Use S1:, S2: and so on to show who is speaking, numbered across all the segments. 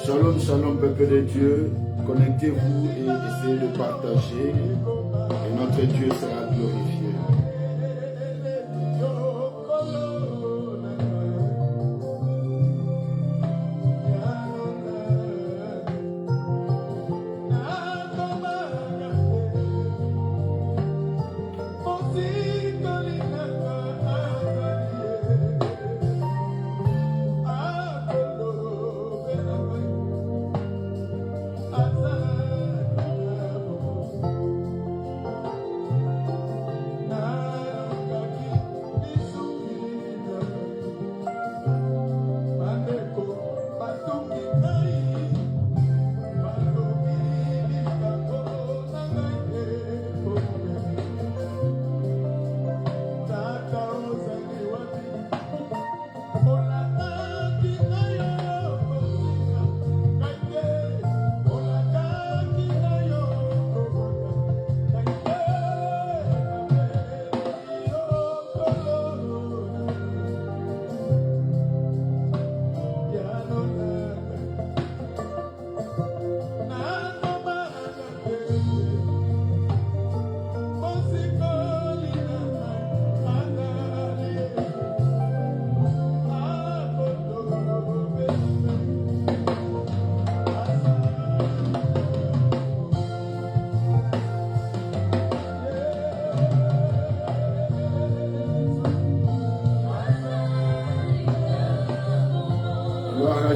S1: Shalom, shalom, peuple de Dieu. Connectez-vous et essayez de partager. Et notre Dieu sera glorifié.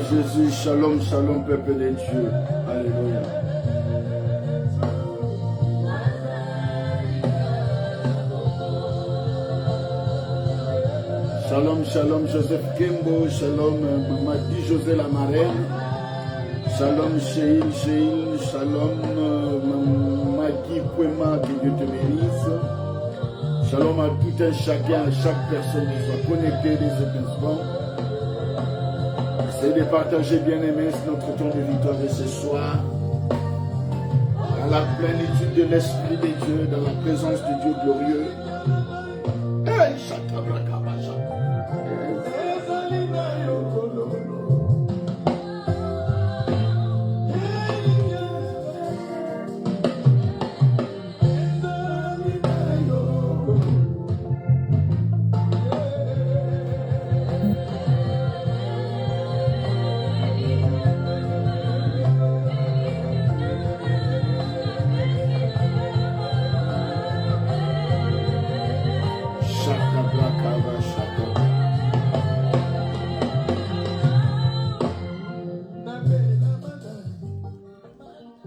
S1: Jésus, shalom, shalom, peuple de Dieu. Alléluia. Shalom, shalom, Joseph Kembo, shalom, Mamadi José la marraine. Shalom, Sheil, shalom, Magui Pouema, que Dieu te bénisse. Shalom à tout un chacun, à chaque personne qui soit connectée dès cet instant. Essayez de partager, bien-aimés, notre temps de victoire de ce soir. Dans la plénitude de l'Esprit de Dieu, dans la présence de Dieu glorieux.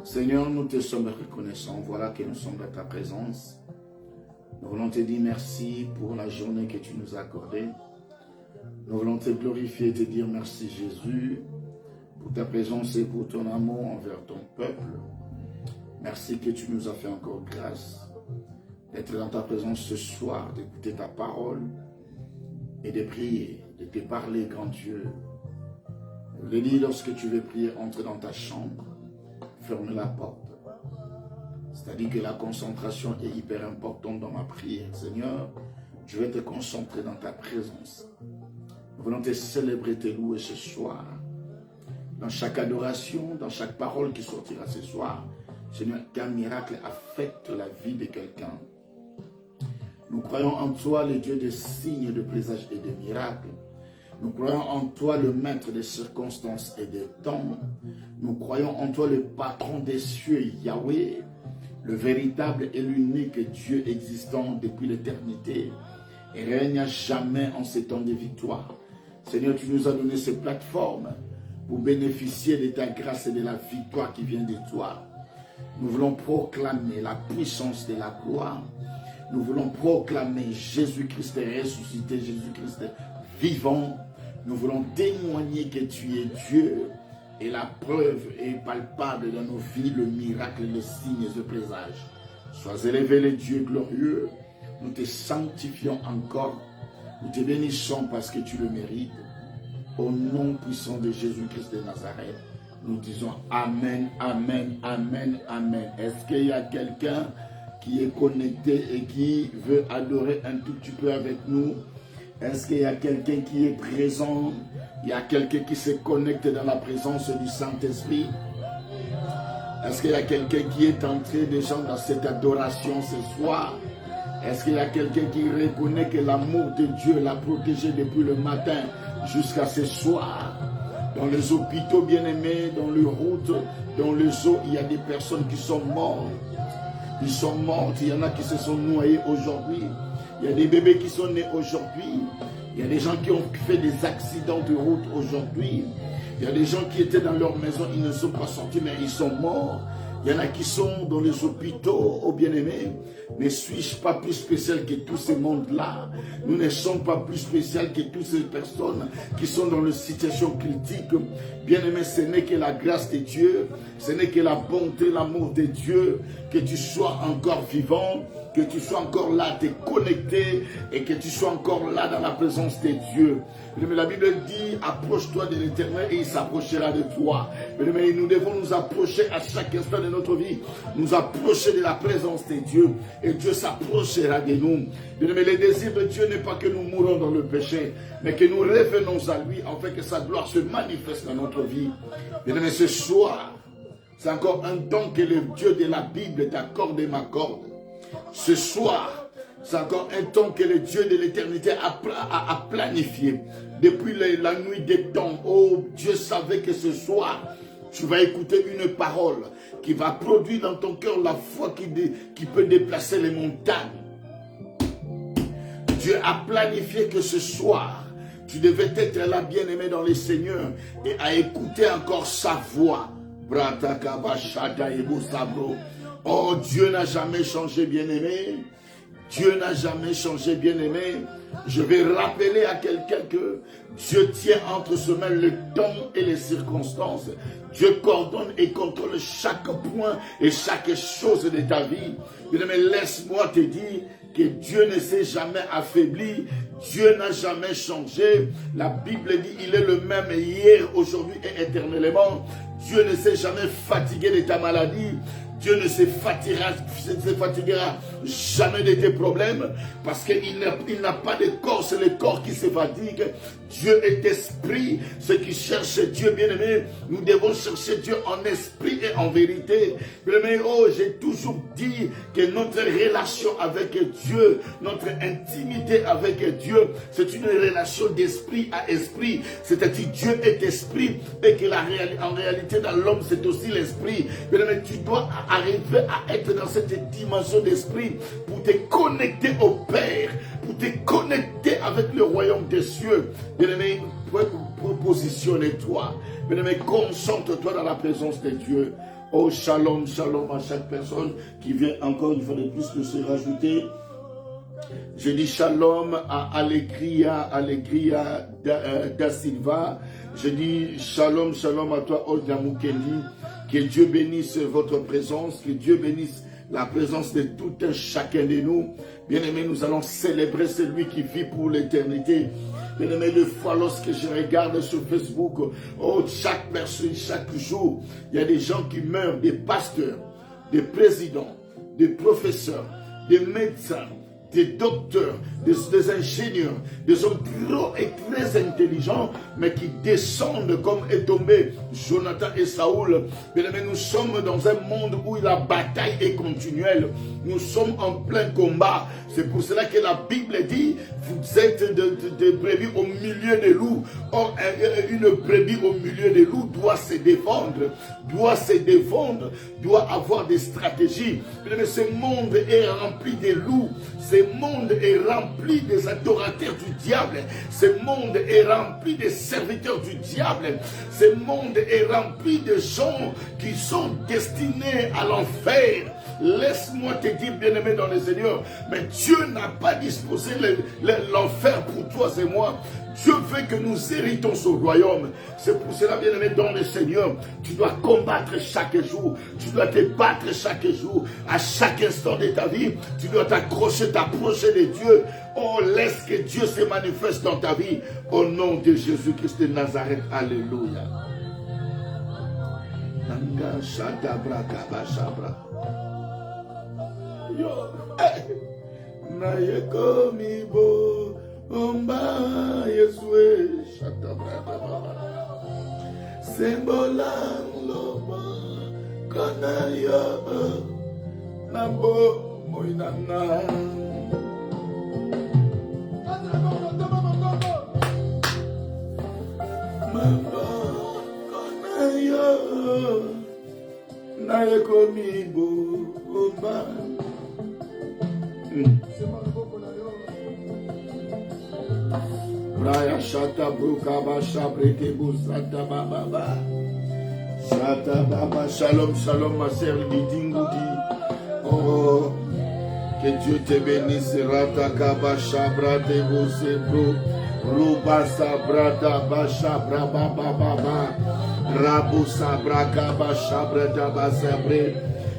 S1: Seigneur, nous te sommes reconnaissants. Voilà que nous sommes dans ta présence. Nous voulons te dire merci pour la journée que tu nous as accordée. Nous voulons te glorifier et te dire merci Jésus pour ta présence et pour ton amour envers ton peuple. Merci que tu nous as fait encore grâce d'être dans ta présence ce soir, d'écouter ta parole et de prier, de te parler, grand Dieu. Je le dis, lorsque tu veux prier, entre dans ta chambre, ferme la porte. C'est-à-dire que la concentration est hyper importante dans ma prière. Seigneur, je vais te concentrer dans ta présence. Nous voulons te célébrer, te louer ce soir. Dans chaque adoration, dans chaque parole qui sortira ce soir, Seigneur, qu'un miracle affecte la vie de quelqu'un. Nous croyons en toi, le Dieu des signes, de présages et de miracles. Nous croyons en toi, le maître des circonstances et des temps. Nous croyons en toi, le patron des cieux, Yahweh, le véritable et l'unique Dieu existant depuis l'éternité et règne à jamais en ces temps de victoire. Seigneur, tu nous as donné ces plateformes pour bénéficier de ta grâce et de la victoire qui vient de toi. Nous voulons proclamer la puissance de la gloire. Nous voulons proclamer Jésus-Christ ressuscité, Jésus-Christ vivant. Nous voulons témoigner que tu es Dieu et la preuve est palpable dans nos vies, le miracle, les signes et le présage. Sois élevé, le Dieu glorieux. Nous te sanctifions encore. Nous te bénissons parce que tu le mérites. Au nom puissant de Jésus-Christ de Nazareth, nous disons Amen, Amen, Amen, Amen. Est-ce qu'il y a quelqu'un qui est connecté et qui veut adorer un tout petit peu avec nous? Est-ce qu'il y a quelqu'un qui est présent? Il y a quelqu'un qui se connecte dans la présence du Saint-Esprit? Est-ce qu'il y a quelqu'un qui est entré déjà dans cette adoration ce soir? Est-ce qu'il y a quelqu'un qui reconnaît que l'amour de Dieu l'a protégé depuis le matin jusqu'à ce soir? Dans les hôpitaux bien-aimés, dans les routes, dans les eaux, il y a des personnes qui sont mortes. Ils sont mortes, il y en a qui se sont noyés aujourd'hui. Il y a des bébés qui sont nés aujourd'hui. Il y a des gens qui ont fait des accidents de route aujourd'hui. Il y a des gens qui étaient dans leur maison, ils ne sont pas sortis, mais ils sont morts. Il y en a qui sont dans les hôpitaux, oh bien-aimés. Ne suis-je pas plus spécial que tous ces mondes-là? Nous ne sommes pas plus spécial que toutes ces personnes qui sont dans une situation critique. Bien-aimés, ce n'est que la grâce de Dieu, ce n'est que la bonté, l'amour de Dieu, que tu sois encore vivant, que tu sois encore là, te connecté, et que tu sois encore là dans la présence de Dieu. Mais la Bible dit, approche-toi de l'Éternel et il s'approchera de toi. Mais nous devons nous approcher à chaque instant de notre vie, nous approcher de la présence de Dieu, et Dieu s'approchera de nous. Mais le désir de Dieu n'est pas que nous mourons dans le péché, mais que nous revenons à lui, afin que sa gloire se manifeste dans notre vie. Mais ce soir, c'est encore un temps que le Dieu de la Bible t'accorde et m'accorde. Ce soir, c'est encore un temps que le Dieu de l'éternité a planifié. Depuis la nuit des temps, oh, Dieu savait que ce soir, tu vas écouter une parole qui va produire dans ton cœur la foi qui peut déplacer les montagnes. Dieu a planifié que ce soir, tu devais être là, bien-aimé dans le Seigneur, et à écouter encore sa voix. Oh, Dieu n'a jamais changé, bien-aimé. Dieu n'a jamais changé, bien-aimé. Je vais rappeler à quelqu'un que Dieu tient entre ses mains le temps et les circonstances. Dieu coordonne et contrôle chaque point et chaque chose de ta vie. Bien-aimé, laisse-moi te dire que Dieu ne s'est jamais affaibli. Dieu n'a jamais changé. La Bible dit il est le même hier, aujourd'hui et éternellement. Dieu ne s'est jamais fatigué de ta maladie. Dieu ne se fatiguera jamais de tes problèmes, parce qu'il n'a pas de corps, c'est le corps qui se fatigue. Dieu est esprit. Ceux qui cherchent Dieu, bien-aimé, nous devons chercher Dieu en esprit et en vérité. Bien-aimé, oh, j'ai toujours dit que notre relation avec Dieu, notre intimité avec Dieu, c'est une relation d'esprit à esprit. C'est-à-dire Dieu est esprit et que en réalité dans l'homme c'est aussi l'esprit. Bien-aimé, tu dois arriver à être dans cette dimension d'esprit pour te connecter au Père, pour te connecter avec le royaume des cieux. Bien-aimé, positionne-toi. Bien-aimé, concentre-toi dans la présence de Dieu. Oh, shalom, shalom à chaque personne qui vient encore une fois de plus de se rajouter. Je dis shalom à Allegria da Silva. Je dis shalom, shalom à toi, Olga Mukendi. Que Dieu bénisse votre présence, que Dieu bénisse la présence de tout un chacun de nous. Bien-aimés, nous allons célébrer celui qui vit pour l'éternité. Bien-aimés, des fois, lorsque je regarde sur Facebook, oh, chaque personne, chaque jour, il y a des gens qui meurent, des pasteurs, des présidents, des professeurs, des médecins, des docteurs, des ingénieurs, des hommes gros et très intelligents, mais qui descendent comme est tombé Jonathan et Saoul. Bien aimé, nous sommes dans un monde où la bataille est continuelle. Nous sommes en plein combat. C'est pour cela que la Bible dit, vous êtes des brebis au milieu des loups. Or, une brebis au milieu des loups doit se défendre, doit avoir des stratégies. Bien aimé, ce monde est rempli de loups. Ce monde est rempli des adorateurs du diable. Ce monde est rempli des serviteurs du diable. Ce monde est rempli de gens qui sont destinés à l'enfer. Laisse-moi te dire, bien-aimé dans le Seigneur, mais Dieu n'a pas disposé l'enfer pour toi et moi. Dieu veut que nous héritons ce royaume. C'est pour cela, bien-aimé, dans le Seigneur, tu dois combattre chaque jour. Tu dois te battre chaque jour. À chaque instant de ta vie, tu dois t'approcher de Dieu. Oh, laisse que Dieu se manifeste dans ta vie. Au nom de Jésus-Christ de Nazareth. Alléluia. Omba Yesue Shatabrata Sembola Loba Kanaya Nambo Moinana Mamba Kanaya Nayekomibo Omba Braya Shata Bruka Basha Breke Busata Baba Shata Baba Shalom Shalom ma sœur Lidingoudi. Oh, que Dieu te bénisse. Rata Kabasha Brate Bosebro Ruba Sabrata Basha Braba Baba Rabu Sabraka Basha Brata Basabre.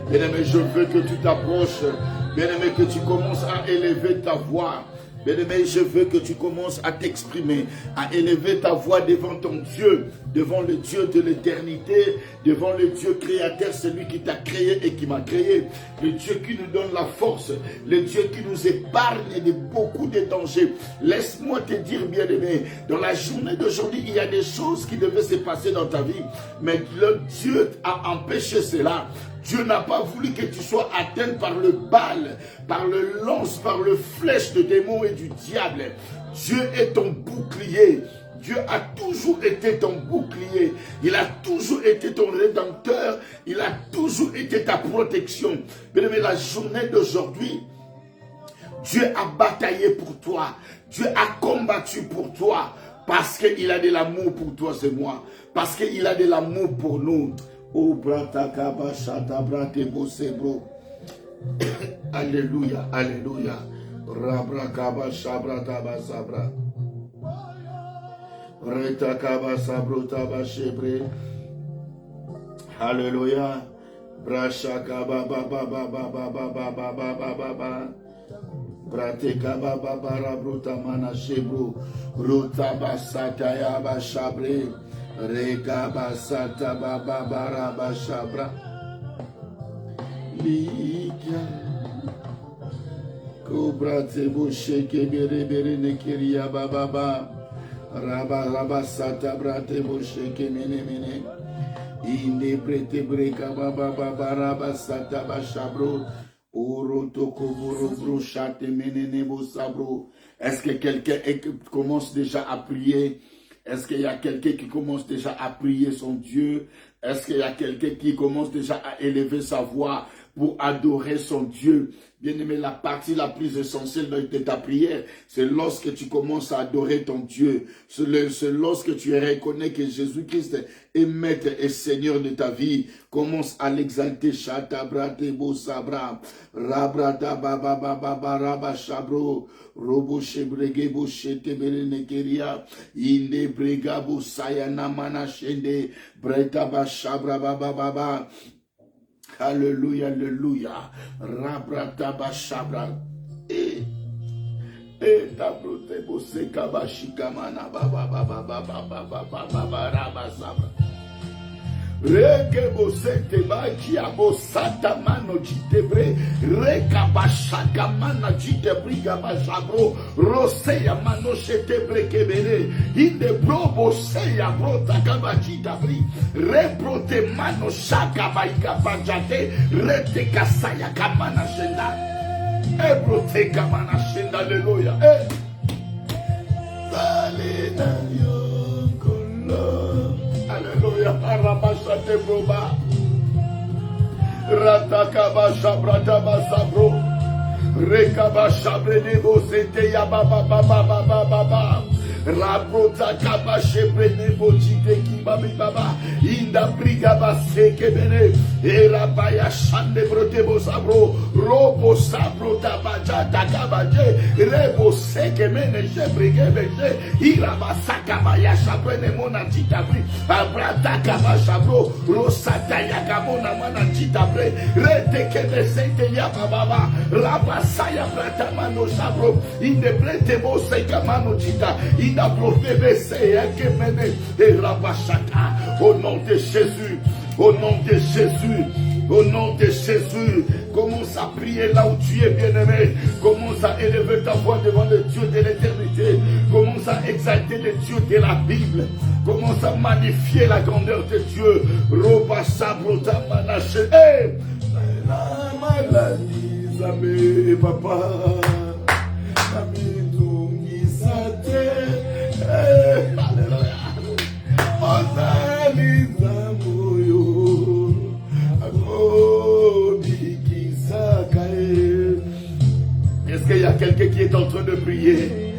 S1: Bien-aimé, je veux que tu t'approches. Bien-aimé, que tu commences à élever ta voix. Bien-aimé, je veux que tu commences à t'exprimer, à élever ta voix devant ton Dieu, devant le Dieu de l'éternité, devant le Dieu créateur, celui qui t'a créé et qui m'a créé, le Dieu qui nous donne la force, le Dieu qui nous épargne de beaucoup de dangers. Laisse-moi te dire, bien-aimé, dans la journée d'aujourd'hui, il y a des choses qui devaient se passer dans ta vie, mais le Dieu a empêché cela. Dieu n'a pas voulu que tu sois atteint par le bal, par le lance, par le flèche de démons et du diable. Dieu est ton bouclier. Dieu a toujours été ton bouclier. Il a toujours été ton rédempteur. Il a toujours été ta protection. Bien aimé, la journée d'aujourd'hui, Dieu a bataillé pour toi. Dieu a combattu pour toi. Parce qu'il a de l'amour pour toi et moi. Parce qu'il a de l'amour pour nous. Oh, brata kaba shata brate bosebro. Alléluia, alléluia. Rabra kaba shabra taba sabra. Reta kaba sabro taba shebre. Alléluia. Brasha kaba baba baba baba baba baba baba. Brate kaba baba rabruta mana shebro. Ruta basata ya bashabre. Reka basata baba baraba shabra. Likia. Kobrate boshe kebere bere nekeria bababa. Raba sata brate boshe kemene mene. Inde brete breka bababa raba sata bashabro. Oro toko boro bro chate menene bo sabro. Est-ce que quelqu'un commence déjà à prier? Est-ce qu'il y a quelqu'un qui commence déjà à prier son Dieu? Est-ce qu'il y a quelqu'un qui commence déjà à élever sa voix pour adorer son Dieu? Bien-aimé, la partie la plus essentielle de ta prière, c'est lorsque tu commences à adorer ton Dieu. C'est lorsque tu reconnais que Jésus-Christ est maître et Seigneur de ta vie. Commence à l'exalter. Chata brate bo sabra. Rabrata baba baba baraba chabro. Robo chebrege bo chete berenekeria. Inde brega bo sayana mana shende. Breta ba chabra baba baba. Alléluia, alléluia. Rabrataba shabra. Tabrote bose kabashikamana baba baba baba baba baba raba sabra. Reke bose teba kiabo sata mano jitebre. Reka bashaka mana jitebri gabashabro. Roseya mano shetebre kebere. Inde bro boseya brota kabajitabri. Reprote mano shaka baika bajate. Rete kasaya kamana shenda. Ebrote kamana shenda. Alléluia. Alléluia. Arabashate broba. Ratakaba shabrataba sabro. Rekaba shabrene bosete ya baba baba baba baba. Rabrota kaba shebrene bojite kibabi baba. Inda briga baseke bene. Erabaya shande brote bosabro. Robo sabro tabaja takabaje. Rebo seke mene shebrige beje. Irabasaka baya shabrene mona jitabri. Abrata kaba shabro. Rosata yakamona mana jitabri. Reteke besete ya baba. Rabasaya brata mano shabro. Inde brete boseka mano jita. Au nom de Jésus, au nom de Jésus, au nom de Jésus, commence à prier là où tu es, bien-aimé. Commence à élever ta voix devant le Dieu de l'éternité. Commence à exalter le Dieu de la Bible. Commence à magnifier la grandeur de Dieu. Roba sabrota manache. La maladie, Zame, papa. Alléluia. Est-ce qu'il y a quelqu'un qui est en train de prier?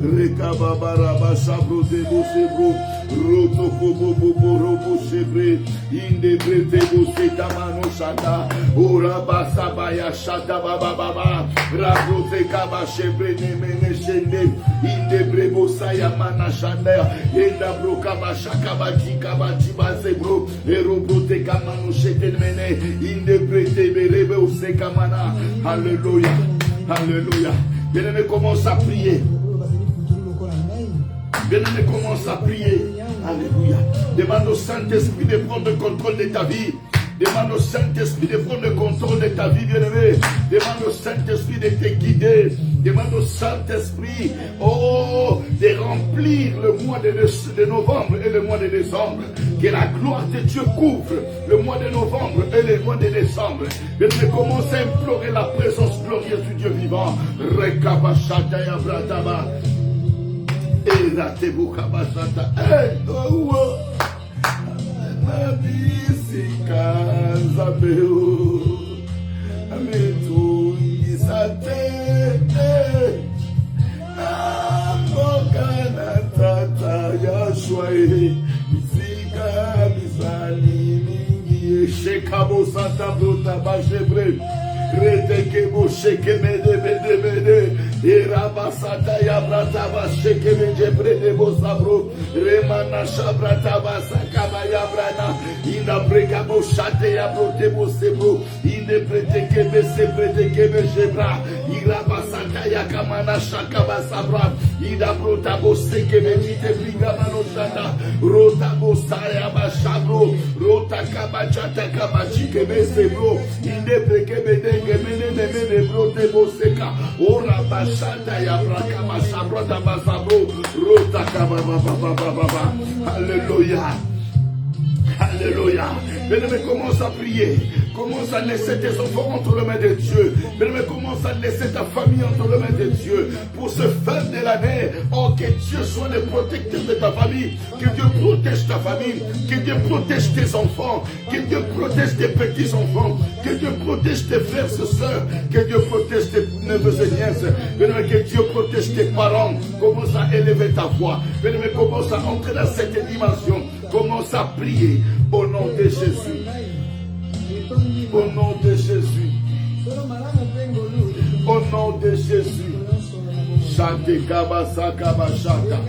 S1: Rekababaraba sabro debo sebro roto kobo bobo robo sebre inde brete bo setamano shata ora basabaya shata baba baba rabote kaba sebre ne mene shende inde brebo saya mana shanda enda broka ba shaka ba jika ba jiba sebro erobrote kamano shete mene inde brete berebe o sekamana. Alléluia, alléluia. Bien-aimé, commence à prier. Bien-aimé, commence à prier. Alléluia. Demande au Saint-Esprit de prendre le contrôle de ta vie. Demande au Saint-Esprit de prendre le contrôle de ta vie, bien-aimé. Demande au Saint-Esprit de te guider. Demande au Saint-Esprit, de remplir le mois de novembre et le mois de décembre. Que la gloire de Dieu couvre le mois de novembre et le mois de décembre. Bien-aimé, commence à implorer la présence glorieuse du Dieu vivant. Rekabashata ya brataba. Eratebukabashata. Nabisikazabeho ametungisate namokana tata yashwae misika misali mingi shekabo santa brota bashebre reteke bo shekemede bede bede Irabasata ya brataba shekebe jebrede bosabro. Remana shabrataba sakaba ya brana. Ina brega boshate ya brote bosebro. Ine prete kebe se prete kebe jebra. Irabasata ya kamana shakaba sabra. Ida brota bosekebe mite briga manoshanda. Rota bosaya bashabro. Rota kabachata kabachikebe sebro. Ine brekebe denge mene brote boseka. Ora bashata ya brakama sabrota basabro. Rota kababa. Alléluia. Alléluia. Bien-aimé, commence à prier. Commence à laisser tes enfants entre les mains de Dieu. Bien-aimé, commence à laisser ta famille entre les mains de Dieu. Pour ce fin de l'année, oh, que Dieu soit le protecteur de ta famille. Que Dieu protège ta famille. Que Dieu protège tes enfants. Que Dieu protège tes petits-enfants. Que Dieu protège tes frères et sœurs. Que Dieu protège tes neveux et nièces. Bien-aimé, que Dieu protège tes parents. Commence à élever ta voix. Bien-aimé, commence à entrer dans cette dimension. Commence à prier au nom de Jésus. Au nom de Jésus. Au nom de Jésus. Chante kabasa kabashata.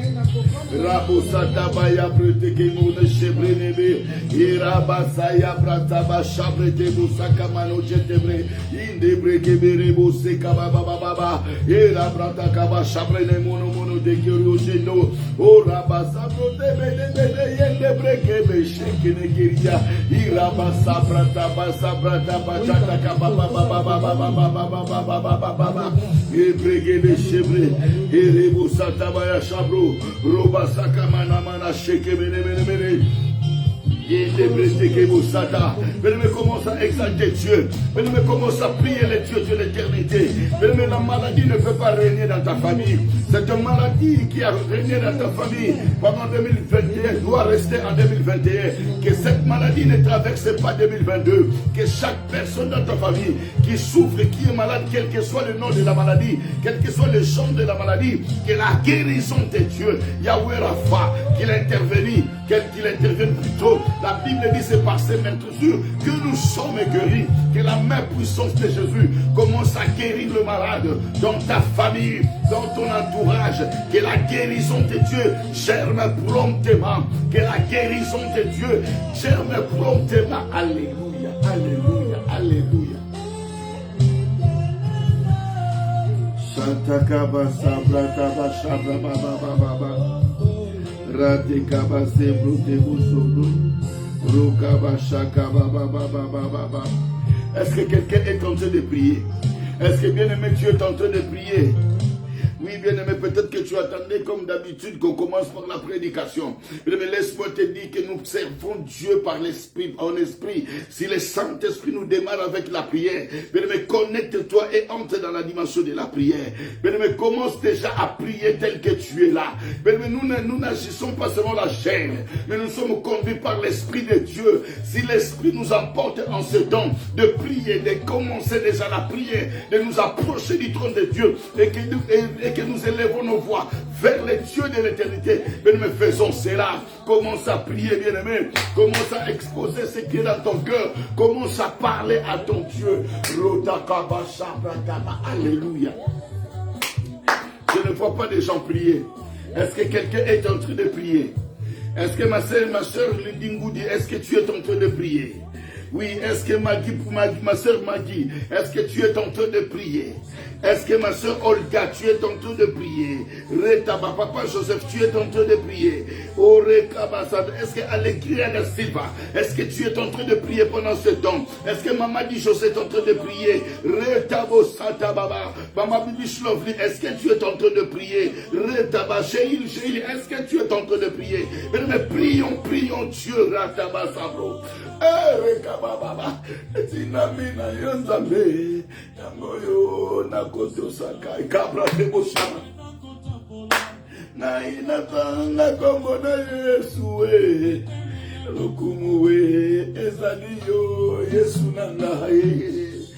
S1: Rabosata baya prete kemo de chebrenebe. Irabasa ya prata ba chabrete busaka mano jetebre. Indebre kebere bose kababa baba. Ira prata kaba chabrene mono de kero jeno. O rabasa prote bede yendebre kebe shekene kiria. Irabasa prata ba chata kababa baba. Ebrege de chebre. Erebo satabaya chabro. Roba sakamana mana sheke mene. Bien-aimé, commence à exalter Dieu. Bien-aimé, commence à prier les dieux de l'éternité. Bien-aimé, la maladie ne peut pas régner dans ta famille. Cette maladie qui a régné dans ta famille pendant 2021 doit rester en 2021. Que cette maladie ne traverse pas 2022. Que chaque personne dans ta famille qui souffre, qui est malade, quel que soit le nom de la maladie, quel que soit le genre de la maladie, que la guérison de Dieu, Yahweh Rapha, qu'il intervienne, qu'il intervienne plus tôt. La Bible dit c'est par ces mesures que nous sommes guéris. Que la main puissante de Jésus commence à guérir le malade dans ta famille, dans ton entourage. Que la guérison de Dieu germe promptement. Que la guérison de Dieu germe promptement. Alléluia, alléluia, alléluia. Santa Kabasa Brataba Shabra Baba. Rate Kabase Brute Boussoubou. Est-ce que quelqu'un est en train de prier? Est-ce que bien-aimé, tu es en train de prier? Oui, bien-aimé, peut-être que tu attendais comme d'habitude qu'on commence par la prédication. Mais laisse-moi te dire que nous servons Dieu par l'Esprit, en esprit. Si le Saint-Esprit nous démarre avec la prière, bien-aimé, connecte-toi et entre dans la dimension de la prière. Bien-aimé, commence déjà à prier tel que tu es là. Bien-aimé, nous n'agissons pas selon la chair, mais nous sommes conduits par l'Esprit de Dieu. Si l'Esprit nous emporte en ce temps de prier, de commencer déjà la prière, de nous approcher du trône de Dieu et que nous élevons nos voix vers les dieux de l'éternité. Bien-aimé, faisons cela. Commence à prier, bien-aimé. Commence à exposer ce qui est dans ton cœur. Commence à parler à ton Dieu. Alléluia. Je ne vois pas des gens prier. Est-ce que quelqu'un est en train de prier? Est-ce que ma soeur Lidingoudi, est-ce que tu es en train de prier? Oui, est-ce que ma soeur Maggie, est-ce que tu es en train de prier? Est-ce que ma soeur Olga, tu es en train de prier? Retaba, papa Joseph, tu es en train de prier? Est-ce que Allegria da Silva, est-ce que tu es en train de prier pendant ce temps? Est-ce que Maman dit Joseph est en train de prier? Retabo Santa Baba, Maman Bibi Shlovli, est-ce que tu es en train de prier? Retaba Sheil, est-ce que tu es en train de prier? Mais prions Dieu, Rataba Sabro. Rekababa, Etinamina Yonzambe, Yamoyo, Nakotosaka, Kabra Deboshama. Nainatanga Kongo na Yesu, Lokumuwe, Ezaliyo, Yesu Nangaye,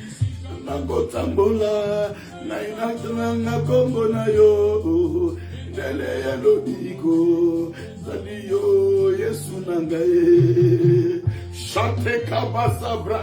S1: Nakotambola, Nainatanga Kongo na yo, Nele ya Lodiko, Zaliyo, Yesu Nangaye. Chante Kabasabra,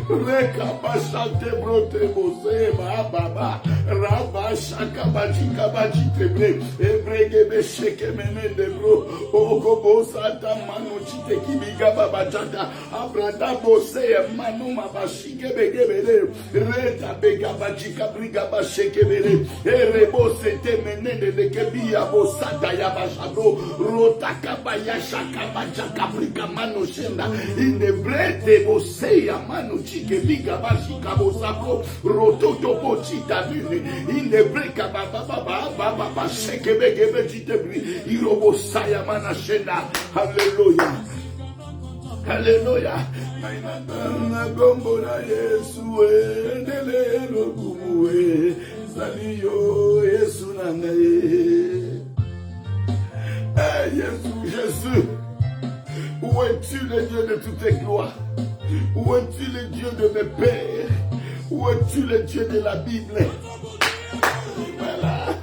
S1: Rekabashate brote bose baba. Rabashaka bajika bajite bre. Ebregebe sheke menende bro. Ogobo sata manu chite kibiga babajata. Abrada bose manu mabashike begebele. Reta bega bajika briga basheke bele. Erebo sete menende de kebiya bosata yabashado. Rota kabaya shaka bajaka briga manu shenda. Inde brete bose ya manu chike biga bashika bosako. Roto topo chita bune. Inde breka baba baba baba sheke begebe chite bri. Irobo saya mana shenda. Hallelujah. Hallelujah. Na gombo na Yesu endele lokuwe. Saliyo Yesu na ngaye. Eh Jésus. Où es-tu le Dieu de toutes tes gloires? Où es-tu le Dieu de mes pères? Où es-tu le Dieu de la Bible? Voilà.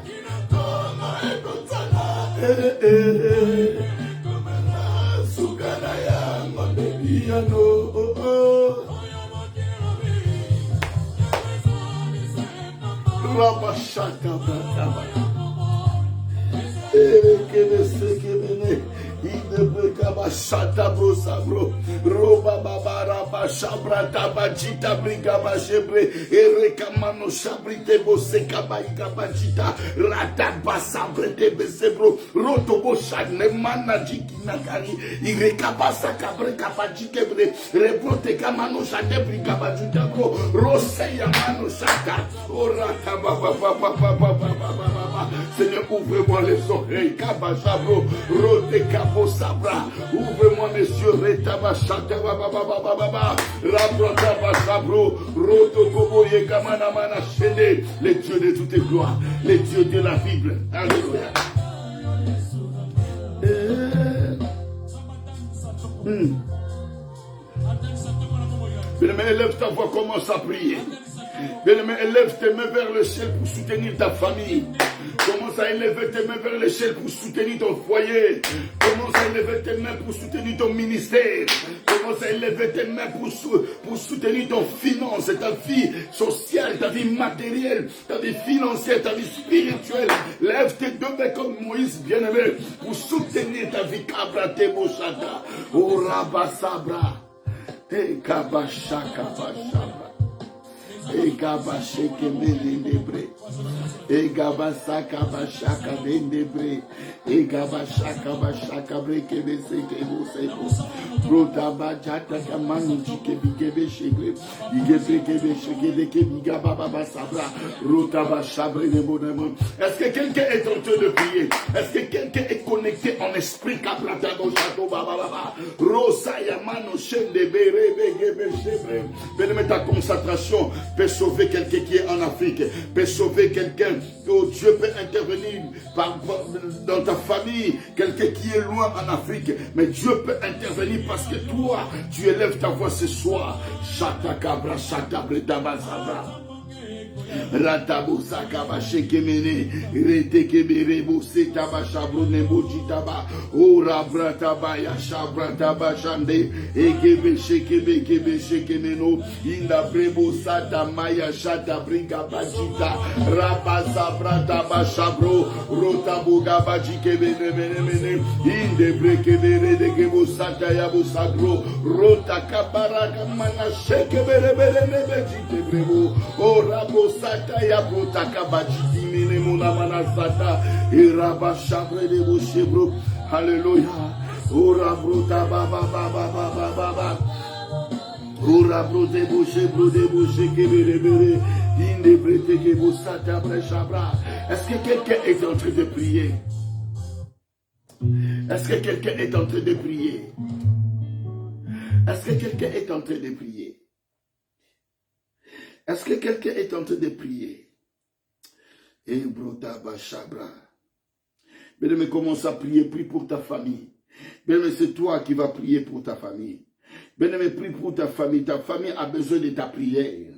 S1: Shata bro sabro roba babara ba shabra tabajita briga ba shebre ereka mano shabrite bo sekaba ikabajita rata ba sabre de besebro roto bo shane mana jikina kari ireka ba sakabre kabajike bre rebrote kamano shate briga ba juta bro rose ya mano shata orata ba Seigneur ouvre-moi les oreilles kabajabro rote kabo sabra. Ouvre-moi mes yeux, Retabashaka Baba, Rabrotaba Roto Yekamana Mana Shene, les dieux de toutes les gloires, les dieux de la Bible. Alléluia. Bien-aimé, élève ta voix, commence à prier. Bien-aimé, élève tes mains vers le ciel pour soutenir ta famille. Commence à élever tes mains vers le ciel pour soutenir ton foyer. Commence à élever tes mains pour soutenir ton ministère. Commence à élever tes mains pour soutenir ton finance, ta vie sociale, ta vie matérielle, ta vie financière, ta vie spirituelle. Lève tes deux mains comme Moïse, bien-aimé, pour soutenir ta vie. Kabra Teboshata, Orabasabra, Ekabashaka Bashabra. Egabasheke mendebre, Egabasaka bashaka mendebre, Egabashaka bashaka breke beseke boseko, Rotabajata kamanu chike bigebe shegre, Igebeke shege deke bigaba baba sabra, Rotabashabre de bonamon. Est-ce que quelqu'un est en train de prier? Est-ce que quelqu'un est connecté en esprit? Kabrata chateau baba baba, Rosa yamano shende bere begebe shebre. Benme ta concentration. Peut sauver quelqu'un qui est en Afrique, peut sauver quelqu'un, oh, Dieu peut intervenir dans ta famille, quelqu'un qui est loin en Afrique, mais Dieu peut intervenir parce que toi, tu élèves ta voix ce soir. Shatakabra, shatabredabazabra. Ratabusa kabashe kemene rete kebere bose tabasha brune bojitaba ora brataba ya shabrata shande ekebe shekemeno inda brebo sata maya shata bringa bajita rabasa brata bashabro rota buga bajike mene inde brekebere de kebo sata ya busagro rota kabara kamana shekebere bejite brebo ora sata ya brotaka bajiti mene mona manasata iraba shabre de boshebro. Hallelujah. Ora brota baba ora brote boshebro de bosheke bere inde brete ke bosata brechabra. Est-ce que quelqu'un est en train de prier? Est-ce que quelqu'un est en train de prier? Est-ce que quelqu'un est en train de prier? Est-ce que quelqu'un est en train de prier? Et Brodaba Shabra. Bien-aimé, commence à prier, prie pour ta famille. Bien-aimé, c'est toi qui vas prier pour ta famille. Bien-aimé, prie pour ta famille. Ta famille a besoin de ta prière.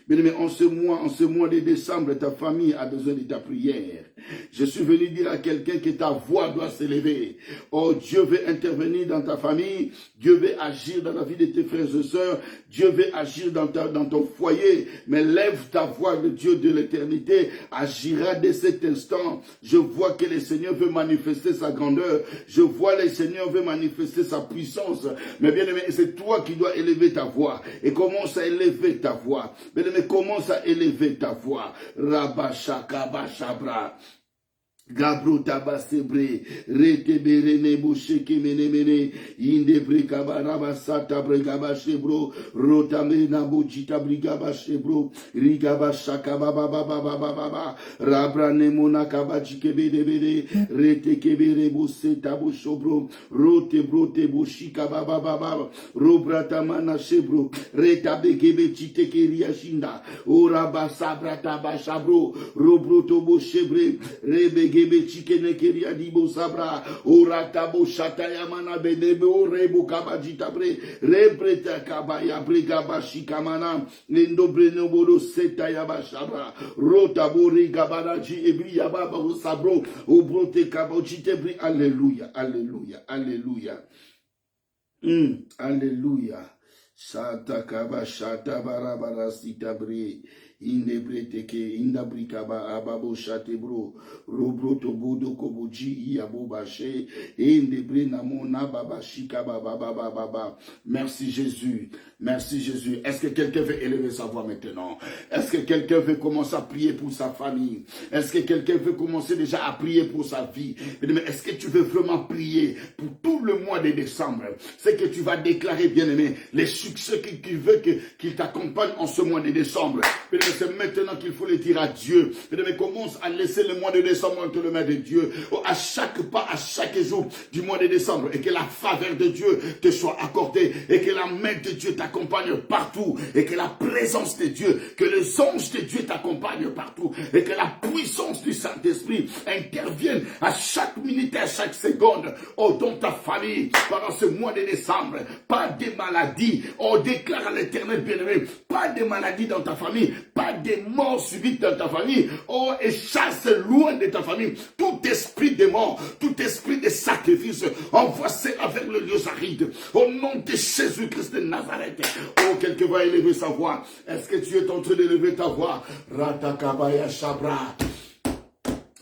S1: Bien-aimé, en ce mois de décembre, ta famille a besoin de ta prière. Je suis venu dire à quelqu'un que ta voix doit s'élever. Oh, Dieu veut intervenir dans ta famille. Dieu veut agir dans la vie de tes frères et sœurs. Dieu veut agir dans ton foyer. Mais lève ta voix, le Dieu de l'éternité agira dès cet instant. Je vois que le Seigneur veut manifester sa grandeur. Je vois le Seigneur veut manifester sa puissance. Mais bien aimé, c'est toi qui dois élever ta voix. Et commence à élever ta voix. Bien aimé, commence à élever ta voix. Rabashakabashabra. Gabro tabasebre, retebere nebushe kemene mene, indebre kabaraba sata bregaba shebro, rotame nabujita brigaba shebro, rigaba shaka baba baba baba baba, rabra nemona kabaji kebede bede, rete kebere buse tabu shobro, rote brote bushika baba baba, robra tamana shebro, retabe kebe chite keria shinda, oraba sabra tabashabro, robro tobo shebre, rebe gebe chikene keria dibo sabra orata bo shataya mana bedebe o rebo kabajita bre rebreta kabaya brega bashikamana nendo breno bodo setaya bashabra rota bori gabaraji ebria baba o sabro o brote kabojite bri. Alléluia, alléluia, alléluia. Alléluia. Shata kaba shata barabara sitabri. Indebreteke indabrikaba ababo shatebro robro tobodo koboji yabo bache indebre namona baba shikaba baba baba. Merci Jésus, merci Jésus. Est-ce que quelqu'un veut élever sa voix maintenant? Est-ce que quelqu'un veut commencer à prier pour sa famille? Est-ce que quelqu'un veut commencer déjà à prier pour sa vie? Mais est-ce que tu veux vraiment prier pour tout le mois de décembre? C'est que tu vas déclarer, bien-aimé, les succès qu'il veut qu'il t'accompagne en ce mois de décembre. C'est maintenant qu'il faut le dire à Dieu. Mais commence à laisser le mois de décembre entre les mains de Dieu. À chaque pas, à chaque jour du mois de décembre. Et que la faveur de Dieu te soit accordée. Et que la main de Dieu t'accompagne partout. Et que la présence de Dieu, que les anges de Dieu t'accompagnent partout. Et que la puissance du Saint-Esprit intervienne à chaque minute et à chaque seconde. Oh, dans ta famille, pendant ce mois de décembre. Pas de maladies. Oh, déclare à l'Éternel bien-aimé. Pas de maladies dans ta famille. Pas de morts subites dans ta famille. Oh, et chasse loin de ta famille tout esprit de mort, tout esprit de sacrifice. Envoie-le avec le lieu aride. Au nom de Jésus-Christ de Nazareth. Oh, quelqu'un va élever sa voix. Est-ce que tu es en train d'élever ta voix? Ratakabaya Shabra.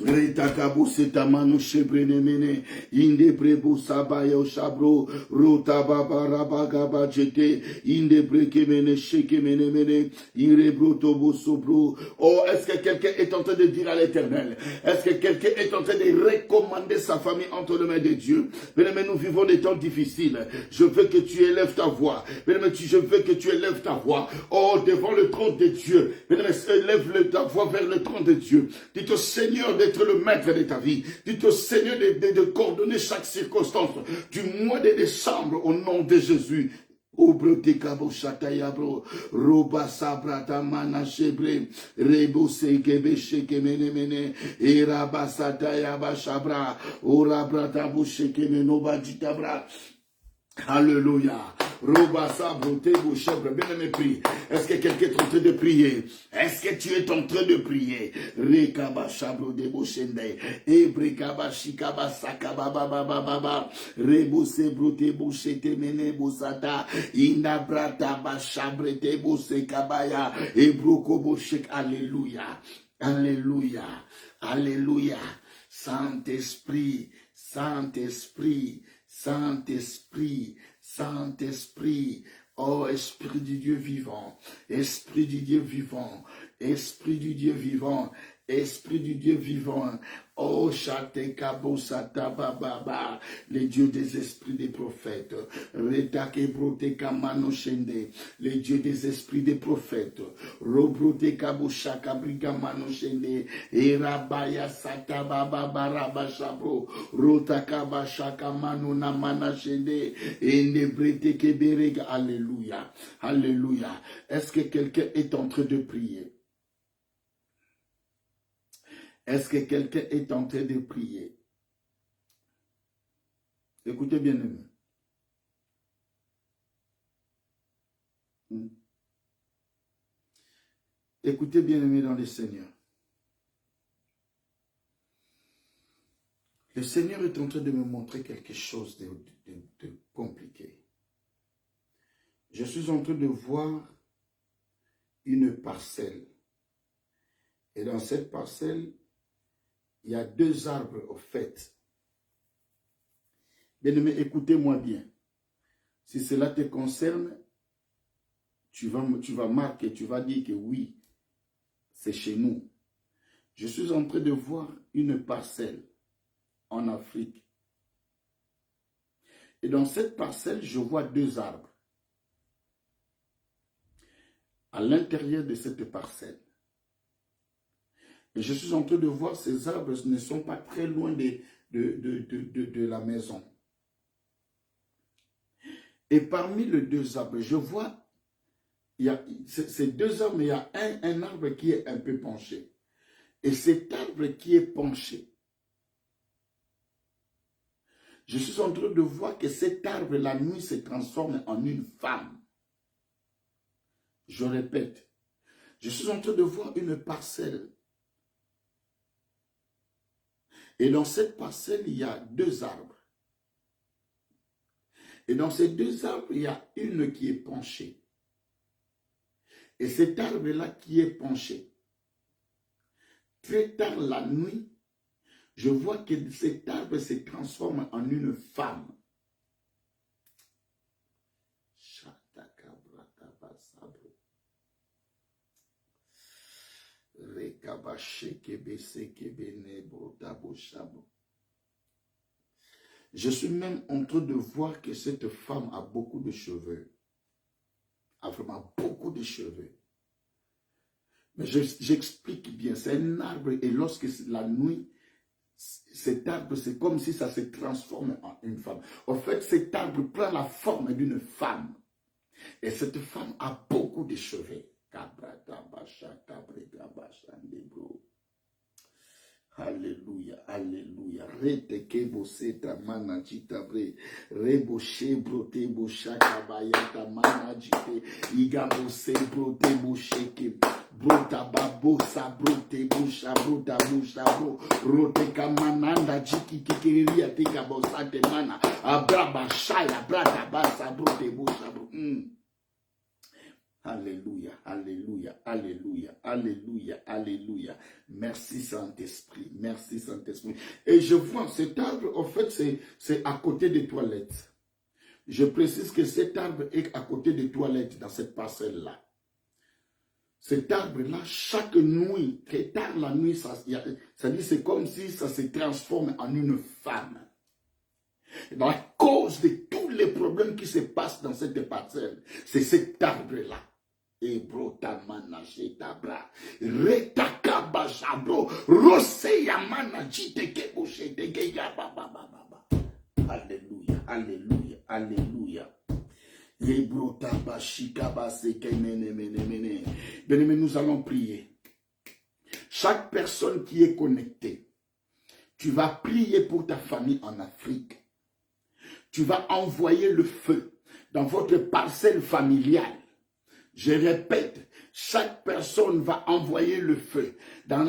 S1: Retakabu setamanu shebrene mene inde prebu sabayo shabro rota baba rabagaba jete inde breke mene sheke mene mene irebro tobo sobro. Oh, est-ce que quelqu'un est en train de dire à l'Éternel? Est-ce que quelqu'un est en train de recommander sa famille entre les mains de Dieu? Mais nous vivons des temps difficiles. Je veux que tu élèves ta voix. Mais je veux que tu élèves ta voix. Oh, devant le trône de Dieu. Mais élève ta voix vers le trône de Dieu. Dis au Seigneur d'être le maître de ta vie. Dis au Seigneur de coordonner chaque circonstance du mois de décembre au nom de Jésus. Obro te kabo shatayabro roba sabrata mana shebre rebo se gebe sheke mene mene era basatayaba shabra ora brata bu sheke meno bajitabra. Alléluia. Robassa, broté, bouchebre, bien-aimé, prie. Est-ce que quelqu'un est en train de prier? Est-ce que tu es en train de prier? Rekaba, chabro, débouchende. Ebrekaba, shikaba, sakaba, baba, baba, rebousse, broté, bouchete, mene, boussata, inabrata, bachabre, débousse, kabaya, ebroko, bouchek. Alléluia. Alléluia. Alléluia. Saint-Esprit, Saint-Esprit, Saint-Esprit, Saint-Esprit, oh Esprit du Dieu vivant, Esprit du Dieu vivant, Esprit du Dieu vivant, Esprit du Dieu vivant, oh Chatekabo Satababa, les dieux des esprits des prophètes, Retake Brote Kamano Shende, les dieux des esprits des prophètes, Robrote Kabo Shakabriga Mano Shende, Erabaya Satababa Baraba Shabro, Rotakaba Shakamano Namana Shende, Enebrete Keberega. Alléluia, Alléluia. Est-ce que quelqu'un est en train de prier? Est-ce que quelqu'un est en train de prier? Écoutez bien, aimé. Écoutez, bien-aimés dans le Seigneur. Le Seigneur est en train de me montrer quelque chose de compliqué. Je suis en train de voir une parcelle. Et dans cette parcelle, il y a 2 arbres au fait. Bien-aimé, écoutez-moi bien. Si cela te concerne, tu vas marquer, tu vas dire que oui, c'est chez nous. Je suis en train de voir une parcelle en Afrique. Et dans cette parcelle, je vois 2 arbres. À l'intérieur de cette parcelle. Et je suis en train de voir ces arbres ne sont pas très loin de la maison. Et parmi les 2 arbres, je vois, il y a ces 2 arbres, mais il y a un arbre qui est un peu penché. Et cet arbre qui est penché, je suis en train de voir que cet arbre, la nuit, se transforme en une femme. Je répète, je suis en train de voir une parcelle. Et dans cette parcelle, il y a 2 arbres. Et dans ces 2 arbres, il y a une qui est penchée. Et cet arbre-là qui est penché, très tard la nuit, je vois que cet arbre se transforme en une femme. Je suis même en train de voir que cette femme a beaucoup de cheveux. A vraiment beaucoup de cheveux. Mais j'explique bien, c'est un arbre et lorsque la nuit, cet arbre, c'est comme si ça se transforme en une femme. En fait, cet arbre prend la forme d'une femme. Et cette femme a beaucoup de cheveux. Alléluia, alléluia. Rete kebo seta mana jitabre. Rebo shebro tebo shaka bayata mana jite. Igabo sebro tebo sheke. Brota babo sabro tebo shabro tabo shabro. Rote kamananda jiki kikiria tika bosate mana. Abraba shaya brata basa bro tebo shabro. Alléluia, alléluia, alléluia, alléluia, alléluia. Merci Saint-Esprit, merci Saint-Esprit. Et je vois cet arbre, en fait, c'est à côté des toilettes. Je précise que cet arbre est à côté des toilettes dans cette parcelle-là. Cet arbre-là, chaque nuit, très tard la nuit, ça dit c'est comme si ça se transforme en une femme. Dans la cause de tous les problèmes qui se passent dans cette parcelle, c'est cet arbre-là. Ebrotamana jetabra retakaba jabro roseyamana jiteke jiteke ya baba baba. Alléluia, alléluia, alléluia. Ebrotaba shikaba sekemene mene mene. Bien-aimés, nous allons prier. Chaque personne qui est connectée, tu vas prier pour ta famille en Afrique. Tu vas envoyer le feu dans votre parcelle familiale. Je répète, chaque personne va envoyer le feu dans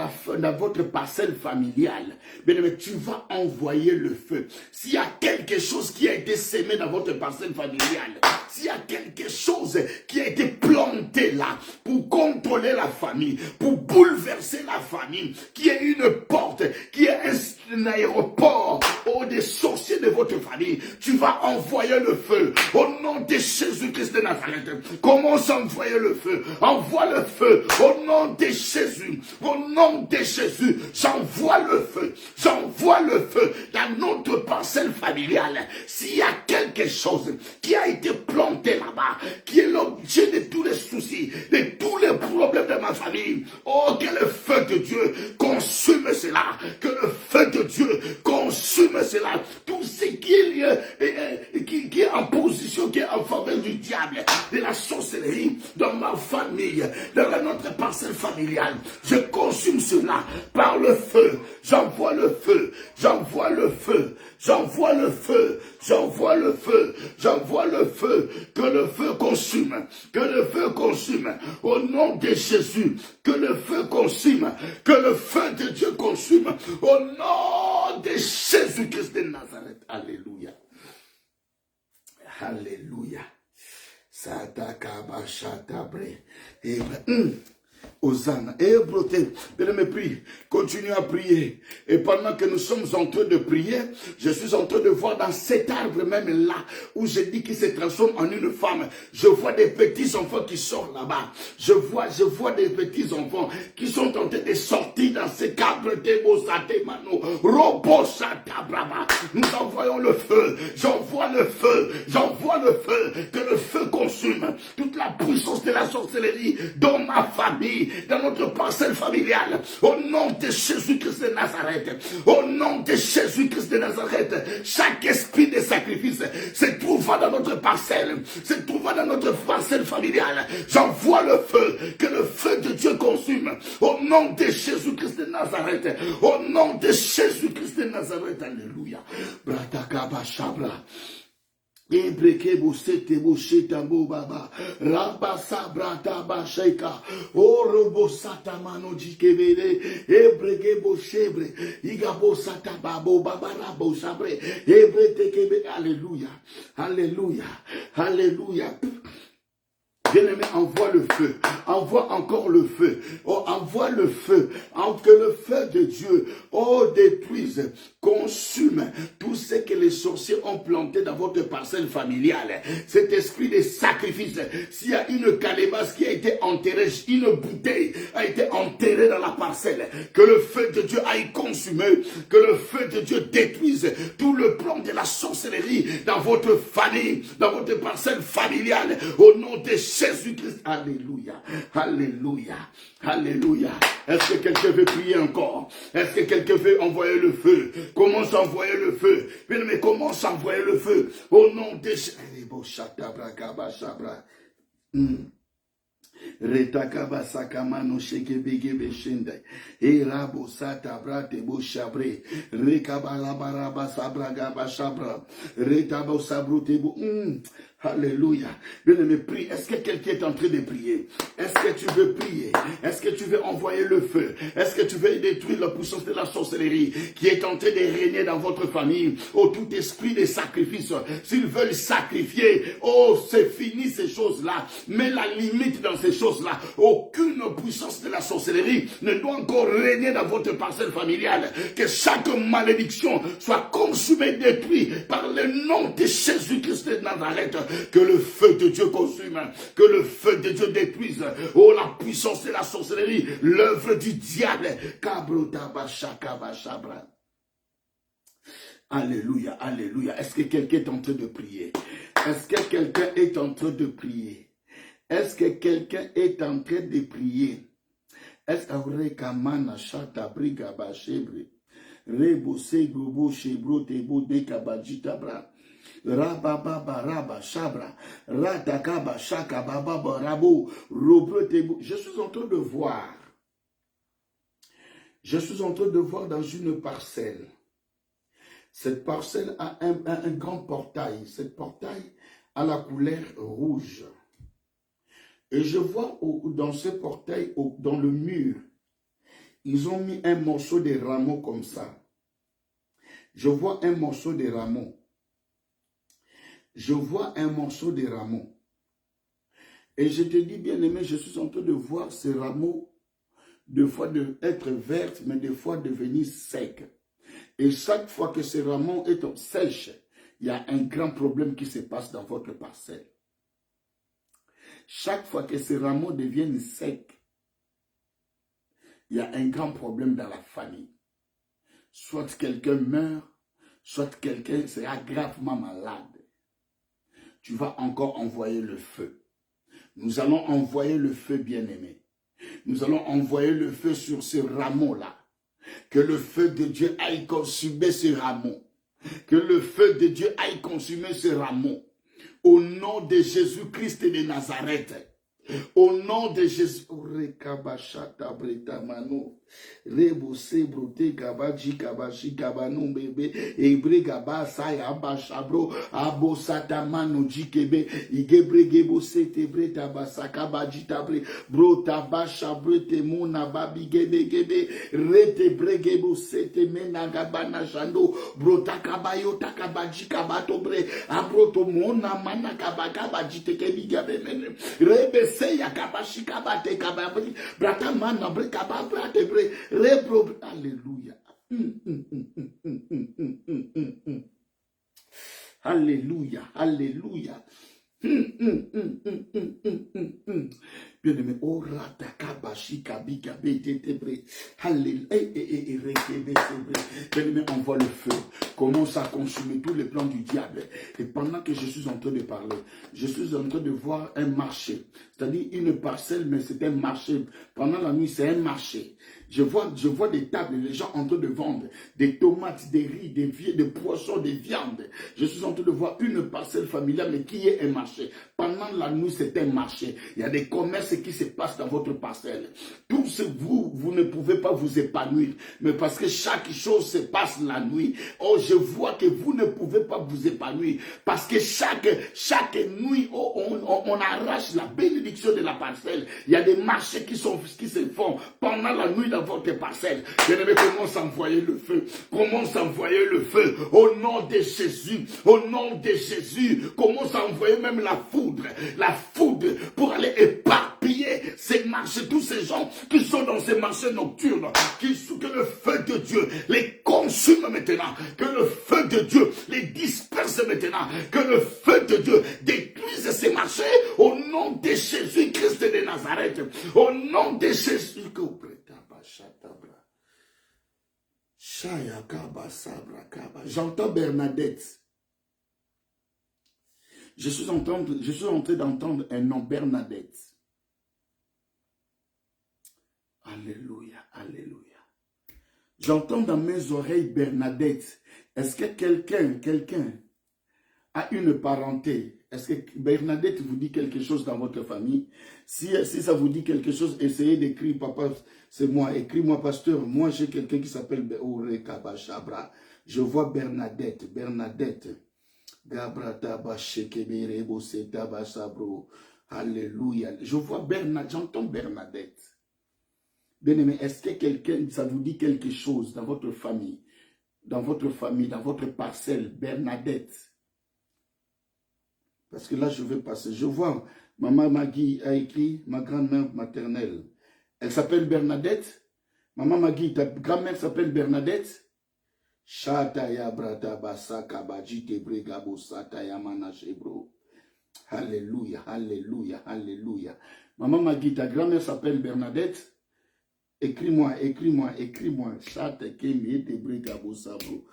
S1: votre parcelle familiale. Bien aimé, tu vas envoyer le feu. S'il y a quelque chose qui a été semé dans votre parcelle familiale, s'il y a quelque chose qui a été planté là pour contrôler la famille, pour bouleverser la famille, qui est une porte, qui est un aéroport des sorciers de votre famille, tu vas envoyer le feu au nom de Jésus-Christ de Nazareth. Commence à envoyer le feu. Envoie le feu au nom de Jésus. Au nom de Jésus, j'envoie le feu. J'envoie le feu dans notre parcelle familiale. S'il y a quelque chose qui a été planté là-bas, qui est l'objet de tous les soucis, de tous les problèmes de ma famille, oh, que le feu de Dieu consume cela. Que le feu de Dieu consume cela. Tout ce qui est en position, qui est en faveur du diable, de la sorcellerie, dans ma ma famille, dans notre parcelle familiale. Je consume cela par le feu. J'envoie le feu. J'envoie le feu. J'envoie le feu. J'envoie le feu. J'envoie le feu. Que le feu consume. Que le feu consume. Au nom de Jésus. Que le feu consume. Que le feu de Dieu consume. Au nom de Jésus-Christ de Nazareth. Alléluia. Alléluia. Hosanna. Et broté, bien-aimé, prie. Continue à prier. Et pendant que nous sommes en train de prier, je suis en train de voir dans cet arbre même là, où je dis qu'il se transforme en une femme. Je vois des petits enfants qui sortent là-bas. Je vois des petits enfants qui sont en train de sortir dans cet arbre. Nous envoyons le feu. J'envoie le feu. J'envoie le feu. Que le feu consume toute la puissance de la sorcellerie dans ma famille, dans notre parcelle familiale, au nom de Jésus-Christ de Nazareth, au nom de Jésus-Christ de Nazareth, chaque esprit de sacrifice se trouvera dans notre parcelle, se trouvera dans notre parcelle familiale. J'envoie le feu, que le feu de Dieu consume, au nom de Jésus-Christ de Nazareth, au nom de Jésus-Christ de Nazareth. Alléluia. Ebreke bosete bosheta bo baba rabasa brata basheka orobo sata mano jikebele ebreke boshebre igabo sata babo baba rabo sabre ebrete kebe. Alléluia, alléluia, alléluia. Bien-aimé, envoie le feu, envoie encore le feu, oh, envoie le feu, que le feu de Dieu, oh, détruise, consume tout ce que les sorciers ont planté dans votre parcelle familiale. Cet esprit de sacrifice, s'il y a une calebasse qui a été enterrée, une bouteille a été enterrée dans la parcelle, que le feu de Dieu aille consumer, que le feu de Dieu détruise tout le plan de la sorcellerie dans votre famille, dans votre parcelle familiale, au nom de Jésus-Christ. Alléluia, alléluia, alléluia. Est-ce que quelqu'un veut prier encore? Est-ce que quelqu'un veut envoyer le feu? Commence à envoyer le feu. Mais commence à envoyer le feu. Au nom de Jésus. Retakaba sakamano shekebege beshende erabo sata brate bo shabre rekabala baraba sabraga bashabra retabo sabrute bo. Alléluia. Bien-aimé, prie. Est-ce que quelqu'un est en train de prier? Est-ce que tu veux prier? Est-ce que tu veux envoyer le feu? Est-ce que tu veux détruire la puissance de la sorcellerie qui est en train de régner dans votre famille? Oh, tout esprit de sacrifice, s'ils veulent sacrifier, oh, c'est fini ces choses-là. Mais la limite dans ces choses-là, aucune puissance de la sorcellerie ne doit encore régner dans votre parcelle familiale. Que chaque malédiction soit consumée, détruite par le nom de Jésus-Christ de Nazareth. Que le feu de Dieu consume, que le feu de Dieu détruise, oh, la puissance de la sorcellerie, l'œuvre du diable. Alléluia, alléluia. Est-ce que quelqu'un est en train de prier? Est-ce que quelqu'un est en train de prier? Est-ce que quelqu'un est en train de prier? Est-ce que chata briga bachebre rebose gobo chebro tebo dekabajita bra rababa raba chabra ratakaba shaka baba rabo robre tebo. Je suis en train de voir. Je suis en train de voir dans une parcelle. Cette parcelle a un grand portail. Cette portail a la couleur rouge. Et je vois dans ce portail, dans le mur, ils ont mis un morceau de rameau comme ça. Je vois un morceau de rameau. Je vois un morceau de rameau. Et je te dis, bien-aimé, je suis en train de voir ce rameau, des fois être vert, mais des fois devenir sec. Et chaque fois que ce rameau est sèche, il y a un grand problème qui se passe dans votre parcelle. Chaque fois que ces rameaux deviennent secs, il y a un grand problème dans la famille. Soit quelqu'un meurt, soit quelqu'un sera gravement malade. Tu vas encore envoyer le feu. Nous allons envoyer le feu, bien-aimé. Nous allons envoyer le feu sur ce rameau-là. Que le feu de Dieu aille consumer ce rameau. Que le feu de Dieu aille consumer ce rameau. Au nom de Jésus-Christ de Nazareth. Au nom de Jésus. Rekabashata bretamano. Rebose brote kabaji kabashi kabano bebe. Ebre gabasa yabashabro. Abosata mano jikebe. Igebre gebo sete breta basa kabaji tabre. Bro tabasha brete mona babi gebe gebe. Rete bregebo sete mena gabana shando. Bro takabayo takabaji kabato bre. Abroto mona mana kabakabaji tekebi gabe mene. Rebe se yakabashi kabate kababri. Brata mana bre kababrate bre. Rebro. Alléluia. Alléluia. Alléluia. Bien-aimé, oh ratakabashi kabika betetebre. Alléluia. Bien-aimé, on voit le feu. Commence à consumer tous les plans du diable. Et pendant que je suis en train de parler, je suis en train de voir un marché. C'est-à-dire une parcelle, mais c'est un marché. Pendant la nuit, c'est un marché. Je vois des tables, les gens en train de vendre des tomates, des riz, des poissons, des viandes. Je suis en train de voir une parcelle familiale, mais qui est un marché. Pendant la nuit, c'est un marché. Il y a des commerces qui se passent dans votre parcelle. Tout ce vous ne pouvez pas vous épanouir. Mais parce que chaque chose se passe la nuit. Oh, je vois que vous ne pouvez pas vous épanouir. Parce que chaque nuit, oh, on arrache la bénédiction de la parcelle. Il y a des marchés qui se font pendant la nuit dans votre parcelle. Bien-aimé, commence à envoyer le feu. Commence à envoyer le feu. Au nom de Jésus. Au nom de Jésus. Commence à envoyer même la foudre. La foudre pour aller éparpiller ces marchés. Tous ces gens qui sont dans ces marchés nocturnes. Que le feu de Dieu les consume maintenant. Que le feu de Dieu les disperse maintenant. Que le feu de Dieu détruise ces marchés. Au nom de Jésus-Christ de Nazareth. Au nom de Jésus. J'entends Bernadette. Je suis en train d'entendre un nom, Bernadette. Alléluia, alléluia. J'entends dans mes oreilles Bernadette. Est-ce que quelqu'un a une parenté? Est-ce que Bernadette vous dit quelque chose dans votre famille? Si ça vous dit quelque chose, essayez d'écrire, papa, c'est moi. Écris-moi, pasteur. Moi, j'ai quelqu'un qui s'appelle Orekabashabra. Je vois Bernadette. Alléluia. Je vois Bernadette, j'entends Bernadette. Bien-aimé, est-ce que quelqu'un, ça vous dit quelque chose dans votre famille, dans votre parcelle, Bernadette? Parce que là, je vais passer. Je vois, maman Magui a écrit ma grand-mère maternelle. Elle s'appelle Bernadette. Maman Magui, ta grand-mère s'appelle Bernadette. Shataya brata basaka bajite bregabo sataya manashebro. Alléluia, alléluia, alléluia. Maman Magui, ta grand-mère s'appelle Bernadette. Écris-moi. Chate kemi te bregabo sabro.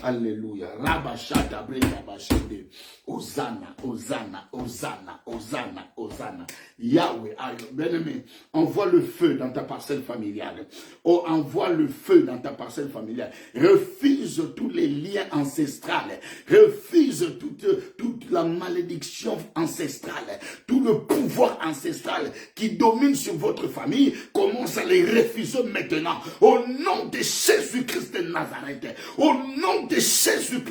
S1: Alléluia. Rabashata bregabashende. Hosanna, Hosanna, Hosanna, Hosanna, Hosanna. Yahweh, bien-aimé, envoie le feu dans ta parcelle familiale. Oh, envoie le feu dans ta parcelle familiale. Refuse tous les liens ancestrales. Refuse toute la malédiction ancestrale. Tout le pouvoir ancestral qui domine sur votre famille. Commence à les refuser maintenant. Au nom de Jésus-Christ de Nazareth. Au nom de Jésus-Christ.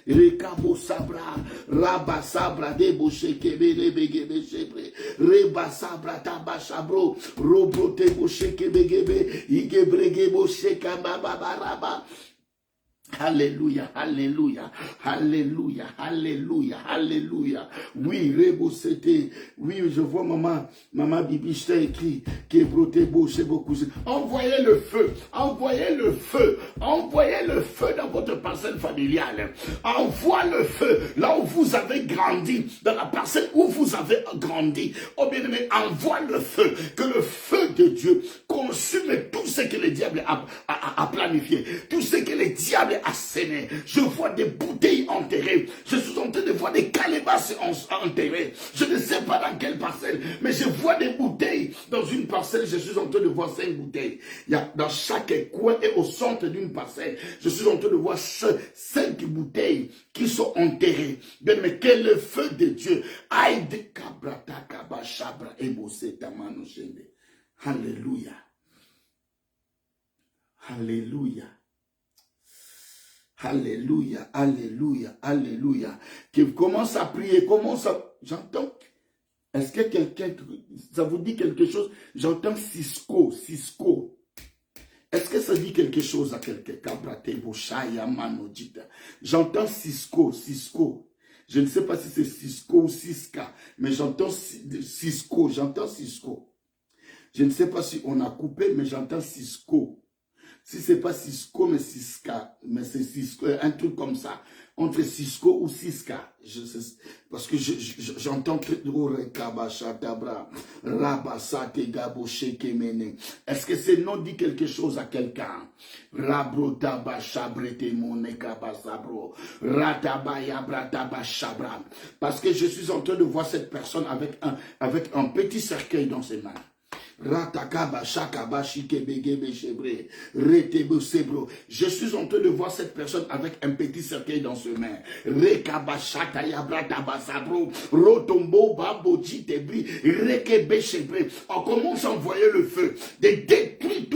S1: Rekabo sabra, raba sabra deboshe kebele begebe shebre, reba sabra tabashabro, robo teboshe kebegebe, igebregebo shekamba babaraba. Alléluia, alléluia, alléluia, alléluia, alléluia. Oui, Rebo, c'était, oui, je vois maman Bibi, je t'ai écrit, qui est broté beau chez beaucoup. Envoyez le feu, envoyez le feu, envoyez le feu dans votre parcelle familiale. Envoie le feu là où vous avez grandi, dans la parcelle où vous avez grandi. Oh bien aimé, envoie le feu, que le feu de Dieu consume tout ce que le diable a a planifié, tout ce que le diable a séné. Je vois des bouteilles enterrées. Je suis en train de voir des calebasses enterrées. Je ne sais pas dans quelle parcelle, mais je vois des bouteilles. Dans une parcelle, je suis en train de voir 5 bouteilles. Il y a dans chaque coin et au centre d'une parcelle, je suis en train de voir 5 bouteilles qui sont enterrées. Mais quel est le feu de Dieu? Aïe de kabrata kabashabra ebose tamano shende. Alléluia. Alléluia. Alléluia, alléluia, alléluia. Qui commence à prier, commence à... J'entends. Est-ce que quelqu'un... Ça vous dit quelque chose? J'entends Cisco, Cisco. Est-ce que ça dit quelque chose à quelqu'un? J'entends Cisco, Cisco. Je ne sais pas si c'est Cisco ou Cisca, mais j'entends Cisco, j'entends Cisco. Je ne sais pas si on a coupé, mais j'entends Cisco. Si ce n'est pas Cisco, mais Cisca, mais c'est Cisco, un truc comme ça, entre Cisco ou Cisca, parce que j'entends est-ce que ce nom dit quelque chose à quelqu'un? Parce que je suis en train de voir cette personne avec un petit cercueil dans ses mains. Je suis en train de voir cette personne avec un petit cercueil dans ses mains. On commence à envoyer le feu, de détruire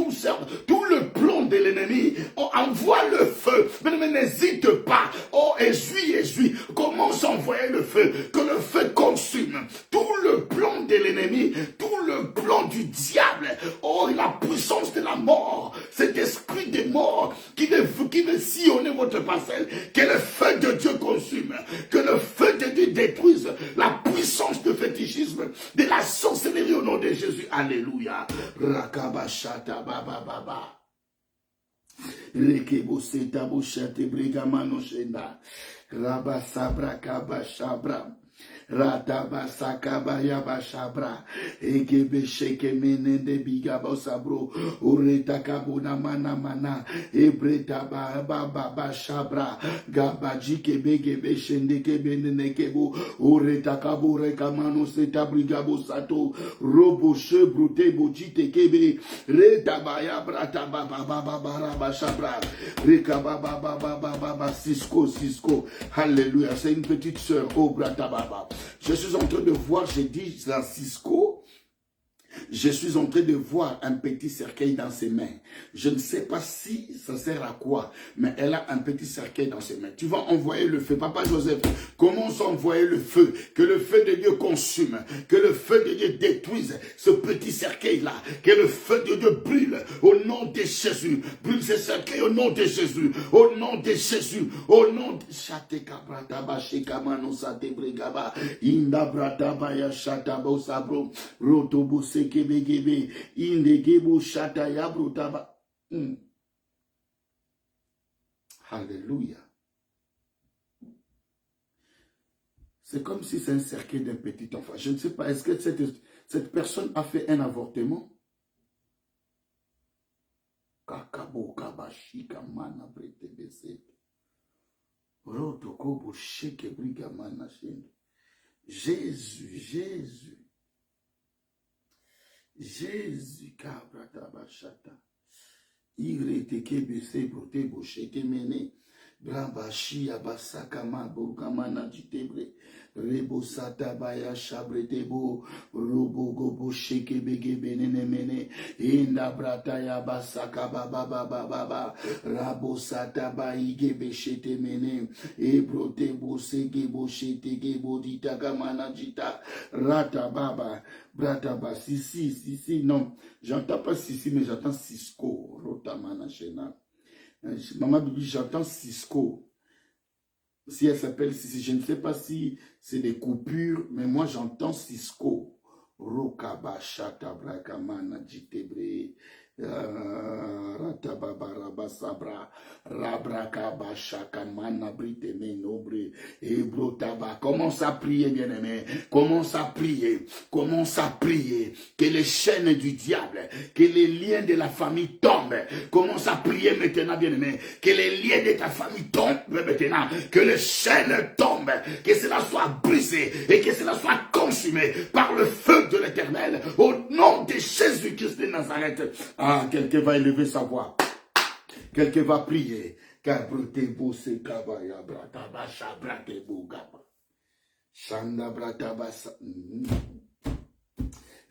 S1: tout le plan de l'ennemi. On envoie le feu. Mais n'hésite pas. Oh, essuie. Commence à envoyer le feu. Que le feu consume tout le plan de l'ennemi, tout le plan du diable. Oh, la puissance de la mort, cet esprit de mort qui veut sillonner votre parcelle, que le feu de Dieu consume, que le feu de Dieu détruise la puissance de fétichisme, de la sorcellerie au nom de Jésus. Alléluia. Rakabashata baba baba. Rekebo setabo shate brigamano shenda. Rabasabra kabashabra. Ratabasakaba yabashabra egebe sheke menende bigabo sabro ureta kabuna mana ebreta baba shabra gabaji kebe shende kebe nenekebo ureta kabure kamano setabrigabo sato robo chebrute bojite kebe reta baya brata baba shabra rekaba baba Cisco. Alléluia, c'est une petite sœur au brata baba. Je suis en train de voir, j'ai dit dans Cisco, je suis en train de voir un petit cercueil dans ses mains. Je ne sais pas si ça sert à quoi, mais elle a un petit cercueil dans ses mains. Tu vas envoyer le feu. Papa Joseph, commence à envoyer le feu. Que le feu de Dieu consume. Que le feu de Dieu détruise ce petit cercueil-là. Que le feu de Dieu brûle au nom de Jésus. Brûle ce cercueil au nom de Jésus. Au nom de Jésus. Au nom de Alléluia. C'est comme si c'est un cercueil d'un petit enfant. Je ne sais pas, est-ce que cette personne a fait un avortement? Kakabo kabashi kamana bretebese. Rotokobo sheke brigamana shendo. Jésus, kabrataba-shata. Iretekebe sebrotebo shekemene. Brabashi abasakama burgamana jitebre. Rebo satabaya shabretebo. Robo gobo shekebege mene. Inda brataya basaka baba. Rabo sataba igebe shetemene. Ebrotebo segebo shetegebo ditagamana jita. Rata baba. Brataba, si, non. J'entends pas si, mais j'entends Cisco. Rotamana Shena. Maman Bibi, j'entends Cisco. Si elle s'appelle Sissi, je ne sais pas si c'est des coupures, mais moi j'entends Cisco. Rokaba, Shata, Brakamana, Jitebre, sabra, rabrakaba shakamana briteme nobre, ebrotaba. Commence à prier, bien-aimé. Commence à prier. Commence à prier. Que les chaînes du diable, que les liens de la famille tombent. Commence à prier maintenant, bien-aimé. Que les liens de ta famille tombent maintenant. Que les chaînes tombent. Que cela soit brisé et que cela soit consumé par le feu de l'Éternel. Au nom de Jésus-Christ de Nazareth. Ah, quelqu'un va élever sa voix. Quelqu'un va prier. Shanda bratabasa.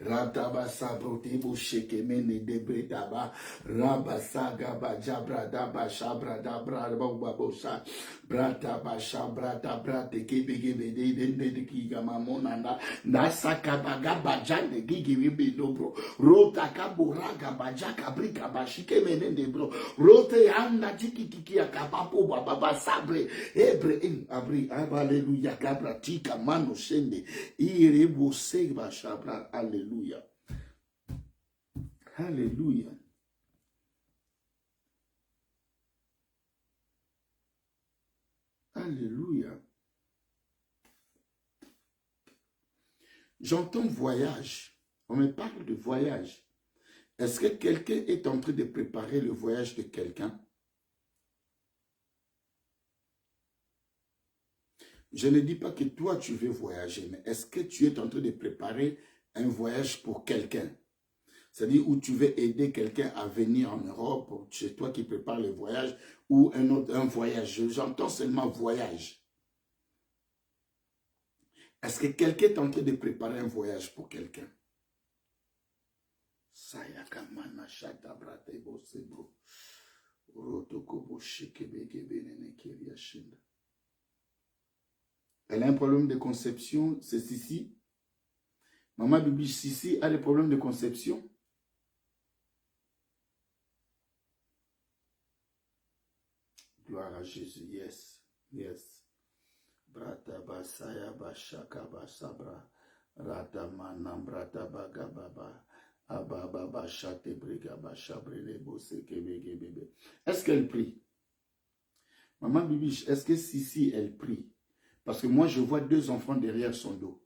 S1: Ratabasa brotebo shekemene debretaba rabasaga bajabra daba shabra dabra babosa brataba shabra dabra te kebege de kiga mamona na sakabaga bajande gigi dobro rota kaburaga bajaka brika bashikemene debro rote anda tiki akapapo baba sabre ebre abri hallelujah kabra tika mano shende irebo seba shabra. Alléluia. Alléluia. Alléluia. J'entends voyage. On me parle de voyage. Est-ce que quelqu'un est en train de préparer le voyage de quelqu'un? Je ne dis pas que toi tu veux voyager, mais est-ce que tu es en train de préparer un voyage pour quelqu'un? C'est-à-dire où tu veux aider quelqu'un à venir en Europe, c'est toi qui prépares le voyage, ou un voyage. J'entends seulement voyage. Est-ce que quelqu'un est en train de préparer un voyage pour quelqu'un? Elle a un problème de conception, c'est Sissi. Maman Bibi Sissi a des problèmes de conception. Gloire à Jésus, yes, yes. Brata basaya bashaka basabra. Rata manam brata bagababa. Ababa bashate briga bashabrele bose kebege bebe. Est-ce qu'elle prie? Maman Bibi, est-ce que Sissi, elle prie? Parce que moi, je vois deux enfants derrière son dos.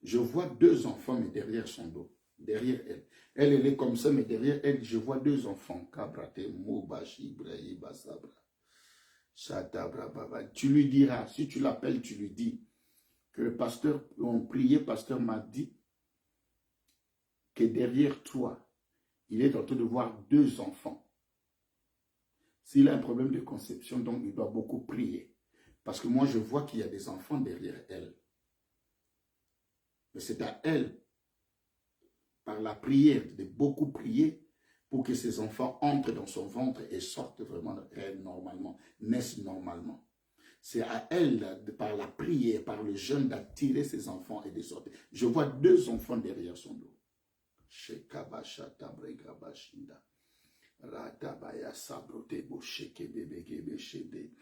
S1: Je vois deux enfants, mais derrière son dos. Derrière elle. Elle est comme ça, mais derrière elle, je vois deux enfants. Tu lui diras, si tu l'appelles, tu lui dis que le pasteur, on priait, le pasteur m'a dit que derrière toi, il est en train de voir deux enfants. S'il a un problème de conception, donc il doit beaucoup prier. Parce que moi, je vois qu'il y a des enfants derrière elle. Mais c'est à elle, par la prière, de beaucoup prier pour que ses enfants entrent dans son ventre et sortent vraiment normalement, naissent normalement. C'est à elle, par la prière, par le jeûne, d'attirer ses enfants et de sortir. Je vois deux enfants derrière son dos. Ratabaya sabrote bosheke bebe shede.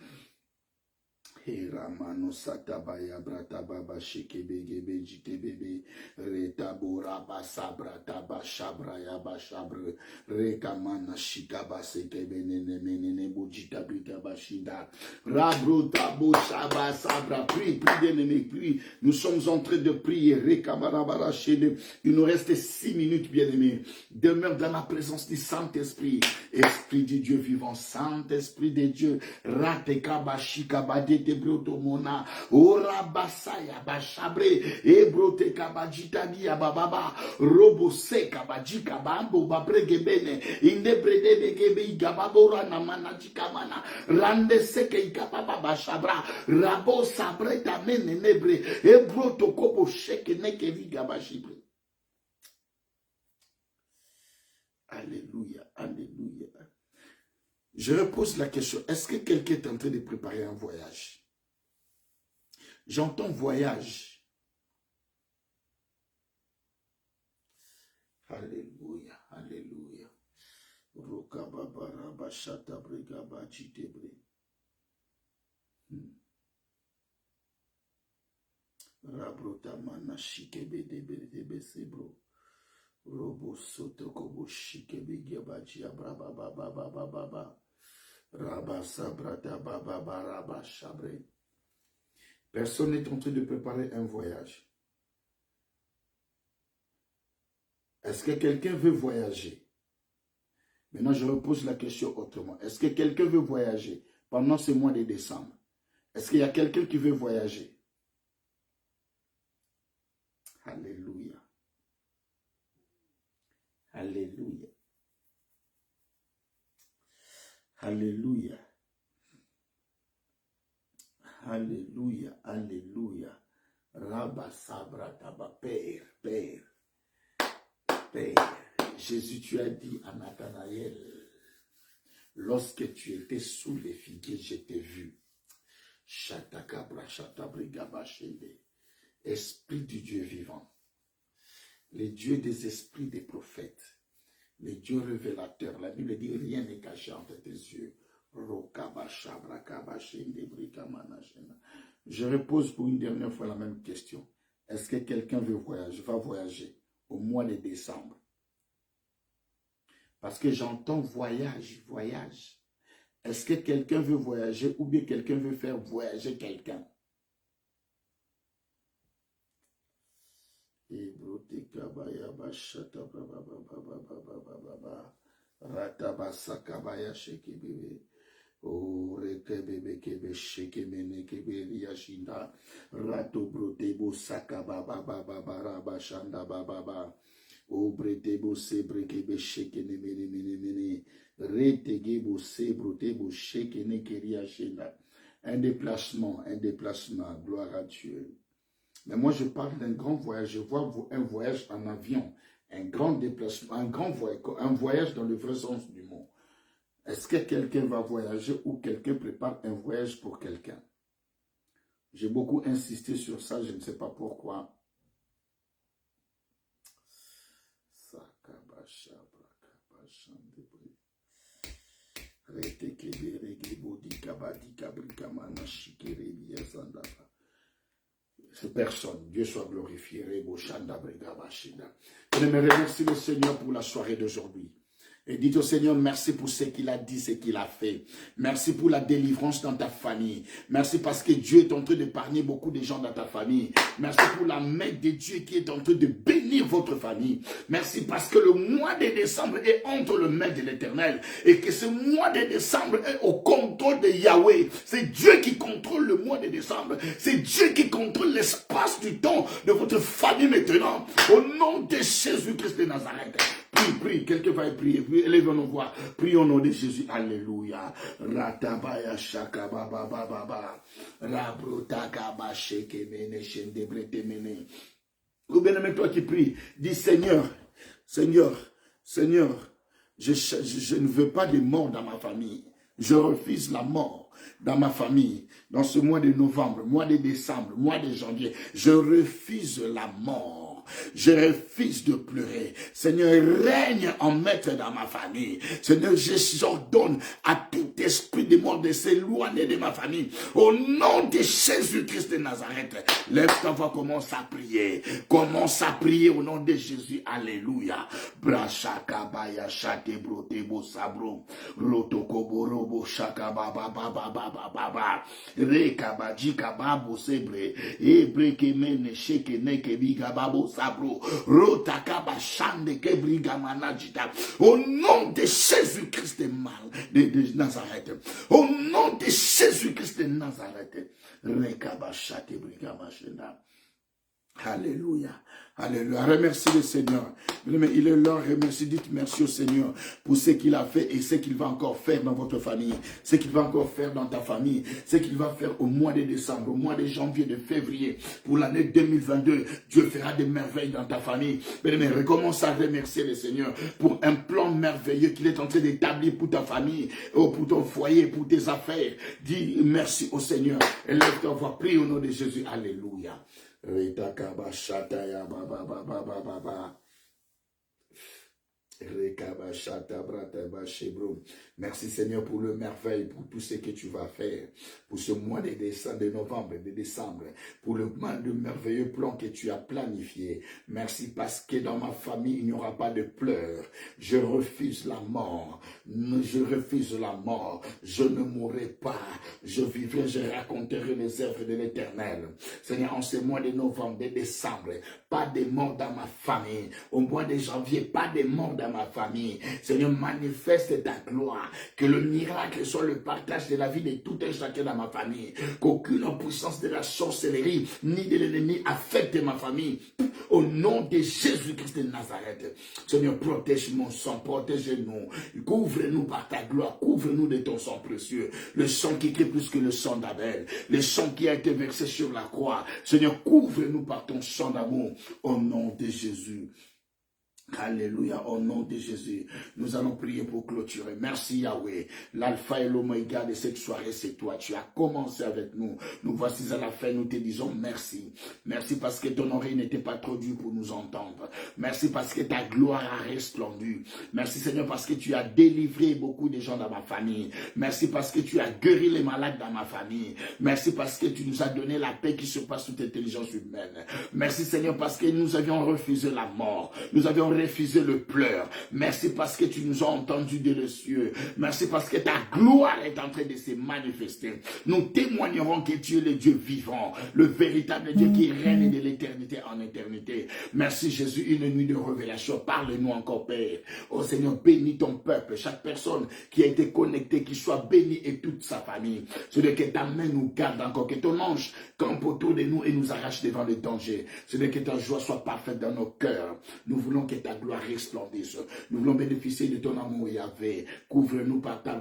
S1: Ramano satabaya brata baba sheke bebe jite bebe retabora basabra taba shabra ya bashabre rekamana shikaba seke benene menene bojita bita bashinda rabro tabo shaba sabra prie bien-aimé, prie. Nous sommes en train de prier rekamara shede. Il nous reste 6 minutes, bien-aimé. Demeure dans la présence du Saint-Esprit, Esprit du Dieu vivant, Saint-Esprit de Dieu. Rate kabashika badete brotomona ora basaya bashabre ebrote kabajitani ababa robo seka bajika bambo babregebene indebrede begebe gababora na manajikamana rande seke ikapapa bashabra rabo sabreta mene nebre ebroto kobo sheke neke vigabajibre. Alléluia, alléluia. Je repose la question, est-ce que quelqu'un est en train de préparer un voyage? J'entends voyage. Alléluia, alléluia. Robo soto kobo shike bigi abaji abraba baba baba baba. Raba sabrata baba baraba shabre. Personne n'est en train de préparer un voyage. Est-ce que quelqu'un veut voyager? Maintenant, je repose la question autrement. Est-ce que quelqu'un veut voyager pendant ce mois de décembre? Est-ce qu'il y a quelqu'un qui veut voyager? Alléluia. Alléluia. Alléluia. Alléluia. Alléluia. Rabba sabra taba. Père, Père, Père. Jésus, tu as dit à Nathanaël, lorsque tu étais sous les figuiers, je t'ai vu. Chatakabra, chatabrigaba shende. Esprit du Dieu vivant. Les dieux des esprits des prophètes, les dieux révélateurs. La Bible dit rien n'est caché entre tes yeux. Je repose pour une dernière fois la même question. Est-ce que quelqu'un veut voyager, va voyager au mois de décembre? Parce que j'entends voyage, voyage. Est-ce que quelqu'un veut voyager ou bien quelqu'un veut faire voyager quelqu'un? Oh, rekebebe kebe sheke mene kebe riashinda rato brotebo sakaba baba baba raba shanda baba baba oh bretebo sebre kebe sheke ne mene mene mene retegebo sebre tebo sheke ne keriashinda. Un déplacement, gloire à Dieu. Mais moi, je parle d'un grand voyage. Je vois un voyage en avion, un grand déplacement, un voyage dans le vrai sens du mot. Est-ce que quelqu'un va voyager ou quelqu'un prépare un voyage pour quelqu'un? J'ai beaucoup insisté sur ça, je ne sais pas pourquoi. C'est personne. Dieu soit glorifié. Je me remercie le Seigneur pour la soirée d'aujourd'hui. Et dites au Seigneur, merci pour ce qu'il a dit, ce qu'il a fait. Merci pour la délivrance dans ta famille. Merci parce que Dieu est en train d'épargner beaucoup de gens dans ta famille. Merci pour la main de Dieu qui est en train de bénir votre famille. Merci parce que le mois de décembre est entre les mains de l'Éternel. Et que ce mois de décembre est au contrôle de Yahweh. C'est Dieu qui contrôle le mois de décembre. C'est Dieu qui contrôle l'espace du temps de votre famille maintenant. Au nom de Jésus-Christ de Nazareth. Prie, quelqu'un va prier, élevons nos voix, prie au nom de Jésus, alléluia. Ratabaya shakaba baba baba, rabrotaka sheke mene shende brete mene. Ou bien même toi qui prie, dis Seigneur, Seigneur, Seigneur, je ne veux pas de mort dans ma famille. Je refuse la mort dans ma famille, dans ce mois de novembre, mois de décembre, mois de janvier. Je refuse la mort. Je refuse de pleurer. Seigneur, règne en maître dans ma famille. Seigneur, j'ordonne à tout esprit de mort de s'éloigner de ma famille. Au nom de Jésus-Christ de Nazareth, lève ta voix, commence à prier. Commence à prier au nom de Jésus. Alléluia. Brachakabaya chate brotebo sabro. Rotokoborobo shakababa baba baba baba. Rekabaji kababo sebre. Ebrekemene shekene kebigababo sabro. Rotakaba shande kebrigamanajita. Au nom de Jésus-Christ de Nazareth. Au nom de Jésus-Christ de Nazareth. Rekabashate brigamashenda. Alléluia. Alléluia. Remercie le Seigneur. Il est l'heure. Remercie. Dites merci au Seigneur pour ce qu'il a fait et ce qu'il va encore faire dans votre famille. Ce qu'il va encore faire dans ta famille. Ce qu'il va faire au mois de décembre, au mois de janvier, de février. Pour l'année 2022, Dieu fera des merveilles dans ta famille. Mais recommence à remercier le Seigneur pour un plan merveilleux qu'il est en train d'établir pour ta famille, pour ton foyer, pour tes affaires. Dis merci au Seigneur. Et lève ta voix. Prie au nom de Jésus. Alléluia. Retakaba shataya baba baba baba baba. Merci Seigneur pour le merveille, pour tout ce que tu vas faire, pour ce mois de novembre, de décembre, pour le merveilleux plan que tu as planifié. Merci parce que dans ma famille, il n'y aura pas de pleurs. Je refuse la mort. Je refuse la mort. Je ne mourrai pas. Je vivrai, je raconterai les œuvres de l'Éternel. Seigneur, en ce mois de novembre, de décembre, pas de mort dans ma famille. Au mois de janvier, pas de mort dans ma famille. Seigneur, manifeste ta gloire. Que le miracle soit le partage de la vie de tout un chacun dans ma famille. Qu'aucune puissance de la sorcellerie ni de l'ennemi affecte ma famille. Au nom de Jésus-Christ de Nazareth. Seigneur, protège mon sang, protège-nous. Couvre-nous par ta gloire. Couvre-nous de ton sang précieux. Le sang qui crie plus que le sang d'Abel. Le sang qui a été versé sur la croix. Seigneur, couvre-nous par ton sang d'amour. Au nom de Jésus. Alléluia, au nom de Jésus. Nous allons prier pour clôturer. Merci Yahweh. L'alpha et l'oméga de cette soirée, c'est toi. Tu as commencé avec nous. Nous voici à la fin, nous te disons merci. Merci parce que ton oreille n'était pas trop dure pour nous entendre. Merci parce que ta gloire a resplendu. Merci Seigneur parce que tu as délivré beaucoup de gens dans ma famille. Merci parce que tu as guéri les malades dans ma famille. Merci parce que tu nous as donné la paix qui surpasse toute intelligence humaine. Merci Seigneur parce que nous avions refusé la mort. Nous avions refusé le pleur. Merci parce que tu nous as entendus de les cieux. Merci parce que ta gloire est en train de se manifester. Nous témoignerons que tu es le Dieu vivant, le véritable Dieu qui règne de l'éternité en éternité. Merci Jésus, une nuit de révélation. Parle-nous encore Père. Oh Seigneur, bénis ton peuple, chaque personne qui a été connectée, qui soit bénie et toute sa famille. Seigneur, que ta main nous garde encore, que ton ange campe autour de nous et nous arrache devant le danger. Seigneur, que ta joie soit parfaite dans nos cœurs. Nous voulons que ta gloire resplendisse. Nous voulons bénéficier de ton amour, Yahvé. Couvre-nous par ta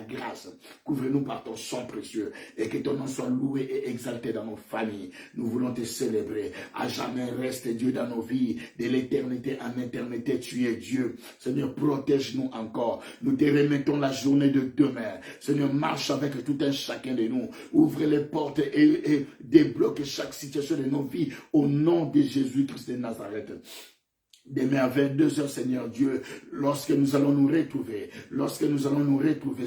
S1: grâce. Couvre-nous par ton sang précieux. Et que ton nom soit loué et exalté dans nos familles. Nous voulons te célébrer. À jamais reste Dieu dans nos vies. De l'éternité en éternité, tu es Dieu. Seigneur, protège-nous encore. Nous te remettons la journée de demain. Seigneur, marche avec tout un chacun de nous. Ouvre les portes et débloque chaque situation de nos vies. Au nom de Jésus-Christ de Nazareth. Demain à 22h, Seigneur Dieu, lorsque nous allons nous retrouver,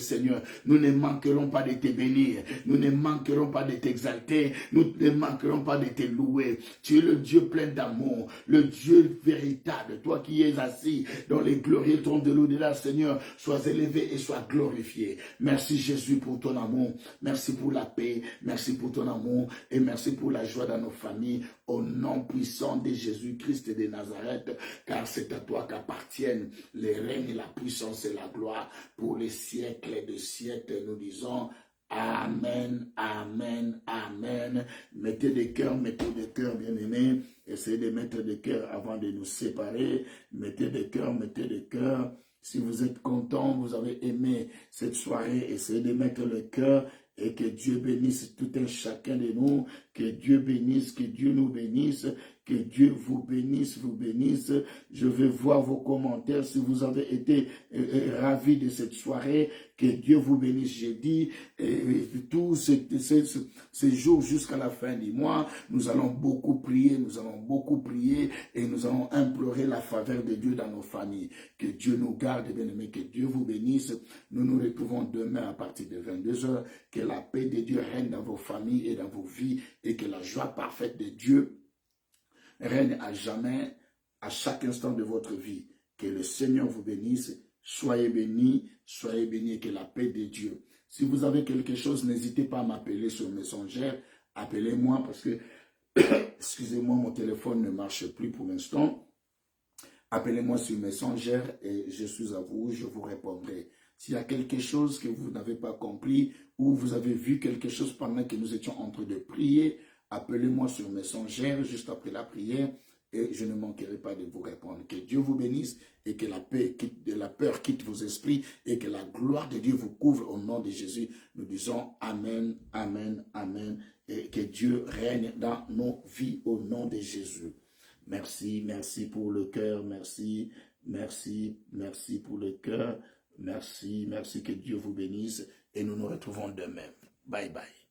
S1: Seigneur, nous ne manquerons pas de te bénir, nous ne manquerons pas de t'exalter, nous ne manquerons pas de te louer. Tu es le Dieu plein d'amour, le Dieu véritable, toi qui es assis dans les glorieux trônes de l'au-delà, Seigneur, sois élevé et sois glorifié. Merci Jésus pour ton amour, merci pour la paix, merci pour ton amour et merci pour la joie dans nos familles, au nom puissant de Jésus-Christ de Nazareth. Car c'est à toi qu'appartiennent les règnes, la puissance et la gloire pour les siècles de siècles. Nous disons Amen, Amen, Amen. Mettez des cœurs, bien-aimés. Essayez de mettre des cœurs avant de nous séparer. Mettez des cœurs, mettez des cœurs. Si vous êtes content, vous avez aimé cette soirée, essayez de mettre le cœur. Et que Dieu bénisse tout un chacun de nous, que Dieu bénisse, que Dieu nous bénisse, que Dieu vous bénisse, Je veux voir vos commentaires si vous avez été ravis de cette soirée, que Dieu vous bénisse. J'ai dit, tous ces jours jusqu'à la fin du mois, nous allons beaucoup prier et nous allons implorer la faveur de Dieu dans nos familles. Que Dieu nous garde, bien-aimés, que Dieu vous bénisse. Nous nous retrouvons demain à partir de 22h. Que la paix de Dieu règne dans vos familles et dans vos vies et que la joie parfaite de Dieu règne à jamais, à chaque instant de votre vie. Que le Seigneur vous bénisse. Soyez bénis et que la paix de Dieu. Si vous avez quelque chose, n'hésitez pas à m'appeler sur Messenger. Appelez-moi parce que, excusez-moi, mon téléphone ne marche plus pour l'instant. Appelez-moi sur Messenger et je suis à vous, je vous répondrai. S'il y a quelque chose que vous n'avez pas compris ou vous avez vu quelque chose pendant que nous étions en train de prier, appelez-moi sur Messenger juste après la prière et je ne manquerai pas de vous répondre. Que Dieu vous bénisse et que la paix, la peur quitte vos esprits et que la gloire de Dieu vous couvre au nom de Jésus. Nous disons Amen, Amen, Amen et que Dieu règne dans nos vies au nom de Jésus. Merci, merci pour le cœur, merci pour le cœur. Merci, que Dieu vous bénisse et nous nous retrouvons demain. Bye bye.